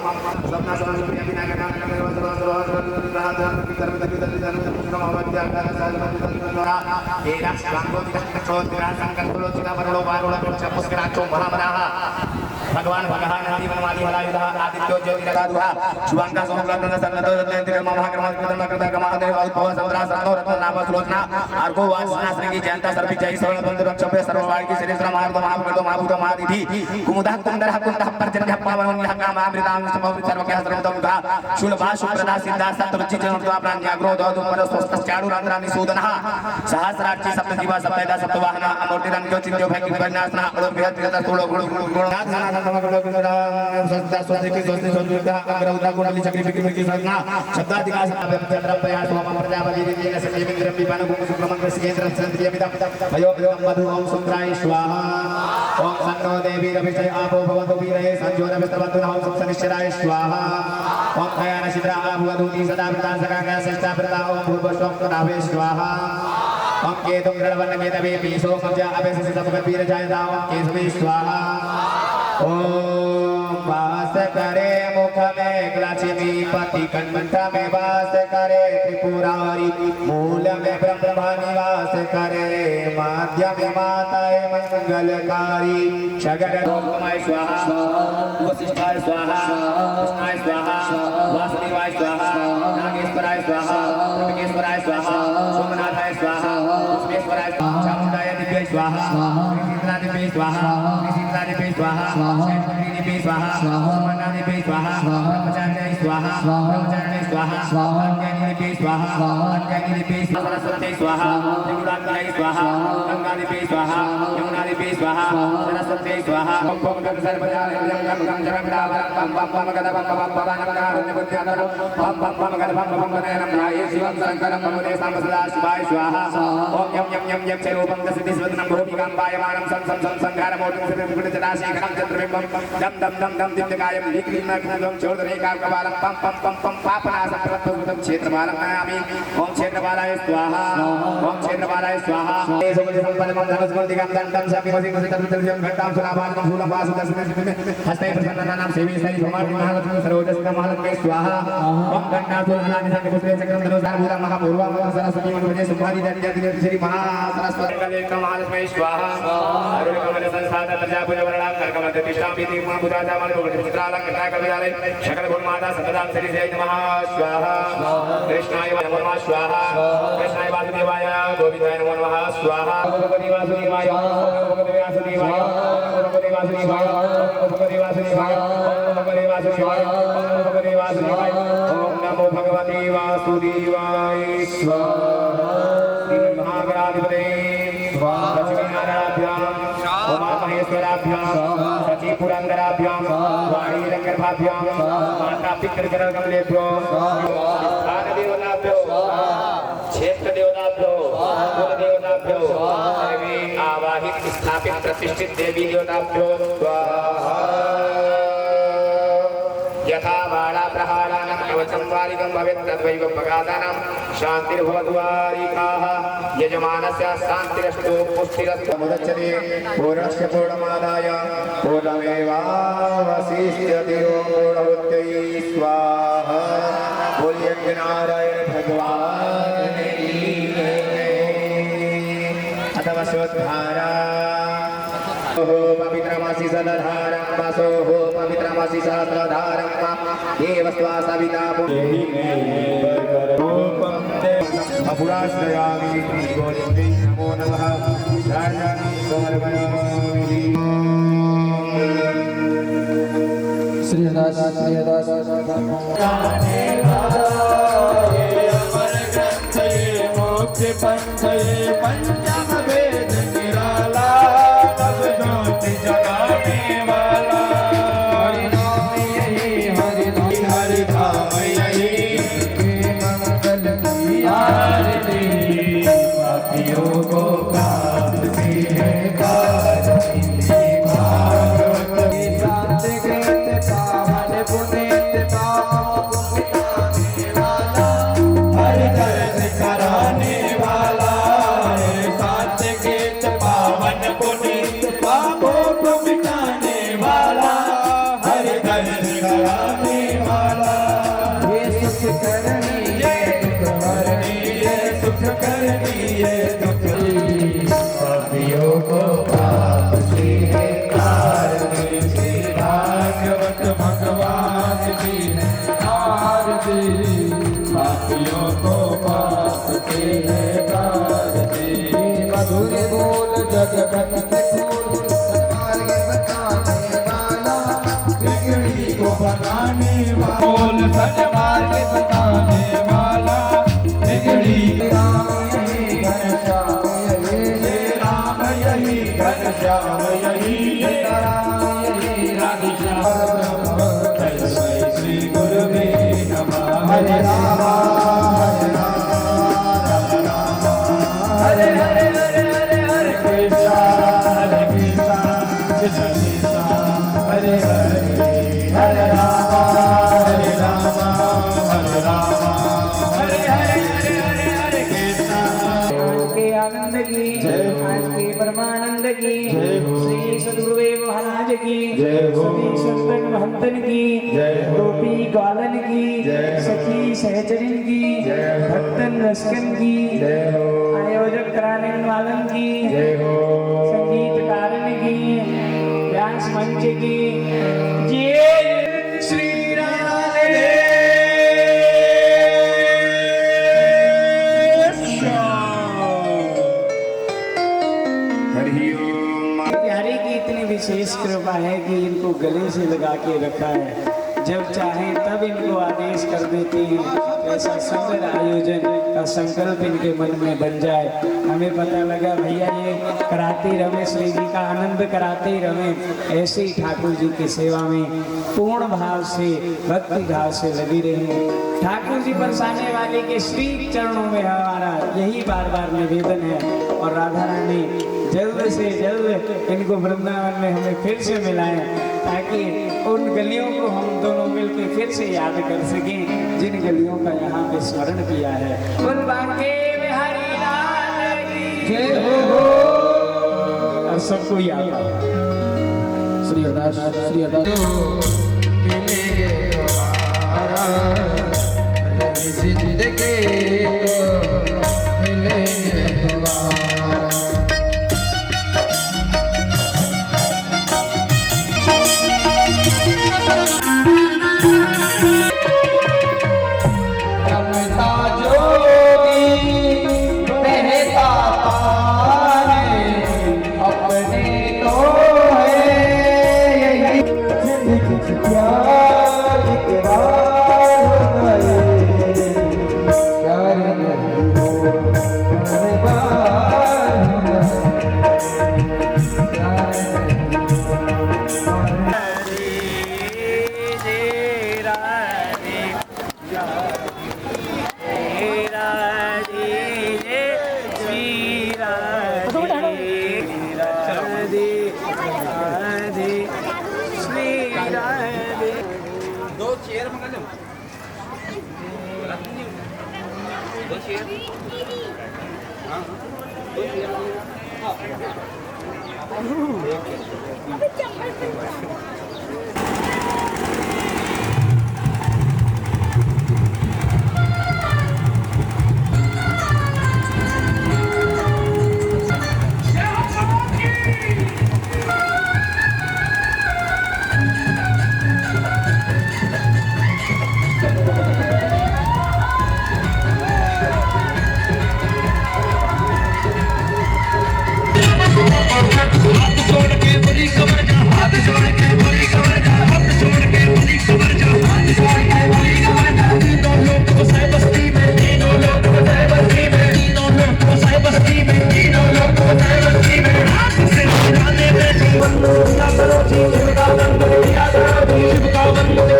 सपना समान बिना करना कर्म धर्म महावद्या एरा सांगो दिक्खो दिना संकल्पो चिता वरलो वारोला पुष्कराचो महामराः भगवान भगवान नदी वनमाली हलायुधा आदित्यो ज्योतिरगाधुहा शुभांगा सोमलग्न सन्नतो रत्नेन्द्र महाक्रम कृतम कृता कमादे भव संद्रा सन्नो रत्न नाम सुलोचना आर्गो वासना श्रृंगी जयंता सर्वि जय सर्व बंधु रक्षभ्य सर्ववाणी की श्री महार्द महाभूत महाभूत महादिधि कुमुदा कुंदरः कुंदः पर्जनः पावनः कामामृतां समवृत सर्वज्ञः सर्वतोमुखा शूलभा शुप्रदा सिद्धा सत्रुचि चरणत्वा प्राण्याग्रो दोदुमर स्वस्त चाडु रात्रानि सूदनः सहस्राक्षि सप्तजीवा सप्तदा सप्तवाहना अमूर्तिरंजो चिंजो भैक्य विनाशना अलोभ्यत तोलो गुण गुण नाथ सत्ता स्वस्ति स्वस्ति स्वस्ति अग्रउद्रा कुंडली चक्री विक्रम की संज्ञा शब्दाधिकार चंद्र प्रयास सोम प्रजापति दिव्य संजीविन्द्र विपान कुंभ शुक्रमं कृष्णेन्द्र संत्रिय पिता भयो मधु ओम सुंद्राय स्वाहा ओम सन्नो देवी रविषय आपो भवन्तु वीरये संजोर विस्तवन्तु ओम सप्तनिश्चराय स्वाहा ओम खयान शिद्रा भवतुति सदा प्रदान सकाया श्रेष्ठा प्रदा ओम भूर्भुवस्वं नाभे स्वाहा ओम केतुं गणवन्न केतवे पीसो मज्जा अभेसि सपगत वीर जायदा ओम केशवे स्वाहा ओम वास करे मुख में लक्ष्मी पति कंठ में वास करे त्रिपुरारी मूल में ब्रह्मा निवास करे माध्य में माताए मंगलकारी शगरमय स्वाहा वशिष्ठाय स्वाहा कृष्णाय स्वाहा वासुदेवाय स्वाहा नागेश्वराय स्वाहा त्र्यंबकेश्वराय स्वाहा सोमनाथाय स्वाहा विश्वेश्वराय स्वाहा चामुंडाय दिव्य स्वाहा श्रीशीतला दिव्य स्वाहा श्रीशीतला दिव्य स्वाहा शैलपुत्री स्वाहा सुमना स्वाहा ब्रह्मचार्य स्वाहा ब्रह्मचार्य स्वाहा अंजनी स्वाहा अंजनी सरस्वती स्वाहा त्रिगुणात्मय स्वाहा गंगा स्वाहा यमुना स्वाहा सरस्वती स्वाहा शिवाय स्वाहा ओम यम यम यम यम चरूपम दशदिस्वदनं भूमिकां पायमानं सं सं सं संघारमोटं सिद्धपुरजटाशेखरं चन्द्रबिम्बं दम दम दम दम दिव्यकायं विक्रीर्णं चोदरेकाकपालं पं पं पं पं पापनाशं प्रत्युतं क्षेत्रपालं नयामि ओम क्षेत्रपालाय स्वाहा ओम क्षेत्रपालाय स्वाहा संपन्नं धनस्मृतिकं दण्डं सपिवसिकसितरुतर्यं घट्टां सुलाभानं फूलपासुदस्मिन् हस्ते प्रसन्नानां सेवे सै भमार्ति महालक्ष्मी सरोजस्क महालक्ष्मी स्वाहा ओम घट्टासुरनानि संपुत्रे चक्रं धनुषार्भूतं महापूर्वं सरस्वती मनोजे सुभादि दण्ड्यादि श्री महासरस्वती कलेकं महालक्ष्मी स्वाहा अरुणकमल प्रसाद प्रजापूजवरणां कर्कमध्यतिष्ठां पीतिं पूजाचामले भोगचित्रालं कटाकविदाले सकल गुणमाता सतदां श्री जय नमः स्वाहा कृष्णाय नमो नमः स्वाहा कृष्णाय वासुदेवाय गोविन्दाय नमो नमः स्वाहा भगवती वासुदेवाय भगवती वासुदेवाय भगवती वासुदेवाय भगवती वासुदेवाय भगवती वासुदेवाय भगवती वासुदेवाय ओम नमो भगवते वासुदेवाय स्वाहा श्री महागणाधिपते लक्ष्मीनारायणाभ्यां उमामहेश्वराभ्यां सचिपुरन्दराभ्यां वाणीरङ्गर्भाभ्यां माता पितृकरणकमलेभ्यो स्थानदेवताभ्यो क्षेत्रदेवताभ्यो कुलदेवताभ्यो सर्वे आवाहित स्थापित प्रतिष्ठित देवी देवताभ्यो स्वाहा यथा बाणा प्रहाराणां कवचं वारिकं भवेत् तद्वैव प्रगादानां शान्तिर्भवद्वारिकाः यजमानस्य शान्तिरस्तु पुष्टिरस्तु मुदच्यते पूर्णस्य पूर्णमादाय पूर्णमेवावशिष्यते ॐ पूर्णहुत्यै स्वाहा बोलिए नारायण भगवान की अथवा शोधारा हो पवित्रमासि सदधारं वासो हो पवित्रमासि सहस्रधारं देव स्वा सविता अपुराश्रयामि गोविन्दे नमो नमः राजानि समर्पयामि श्री दास मोक्ष पंथये पंचम वेद निराला नव ज्योति जगाने वाला हरि नाम यही हरि धाम यही मंगल की आरती पापियों को प्राप्ति है भागवत की शांति कृत पावन पुनीत पापों को मिटाने वाला हरि दर्द कराने वाला शांति कृत पावन पुनीत पापों को मिटाने वाला हरि दर्द कराने वाला ये सुख करनी ये दुख हरनी ये सुख करनी ये दुख पापियों को पाप से है तारनी श्री भागवत भगवान जी ने आरती पापियों को पाप से है तारनी मधुर बोल जगत फूल सत्मार्ग बताने वाला बिगड़ी को बनाने वाला बोल सत्मार्ग बताने वाला बिगड़ी राम यही घनश्याम यही राम यही घनश्याम यही राम यही राधेश्याम तस्मै श्री गुरुवे नमः हरे राम हरे हरे हरे हरे हरे कृष्णा कृष्णा हरे हरे हरे राम हरे राम हरे राम हरे हरे हरे हरे हरे कृष्णा आज के आनंद की आज के परमानंद की श्री सदगुरुदेव महाराज की सभी संतन महंतन की गोपी ग्वालन की सखी सहचरिन की भक्तन रसकन की आयोजक कराने वालन की संगीत कारण की व्यास मंच की जय श्री राधे हरि ओम प्यारे की इतनी विशेष कृपा है कि इनको गले से लगा के रखा है जब चाहें तब इनको आदेश कर देते हैं ऐसा सुंदर आयोजन का संकल्प इनके मन में बन जाए हमें पता लगा भैया ये कराते रहे श्री जी का आनंद कराते रहे ऐसे ही ठाकुर जी की सेवा में पूर्ण भाव से भक्ति भाव से लगी रहे ठाकुर जी बरसाने वाले के श्री चरणों में हमारा यही बार बार निवेदन है और राधा रानी जल्द से जल्द इनको वृंदावन में हमें फिर से मिलाएं ताकि उन गलियों को हम दोनों मिलकर फिर से याद कर सकें जिन गलियों का यहाँ पे स्मरण किया है उन बांके बिहारी लाल की जय हो और सबको याद आओ श्री अरदास मिलेंगे दोबारा जिंदगी मिलेंगे दोबारा राधे श्री राधे। दो चेयर मंगा लो, दो चेयर, हाँ दो चेयर। शिव का वंदन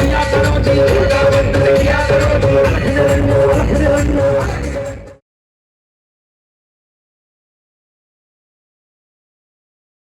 किया करो जी, शिव का वंदन किया करो जी।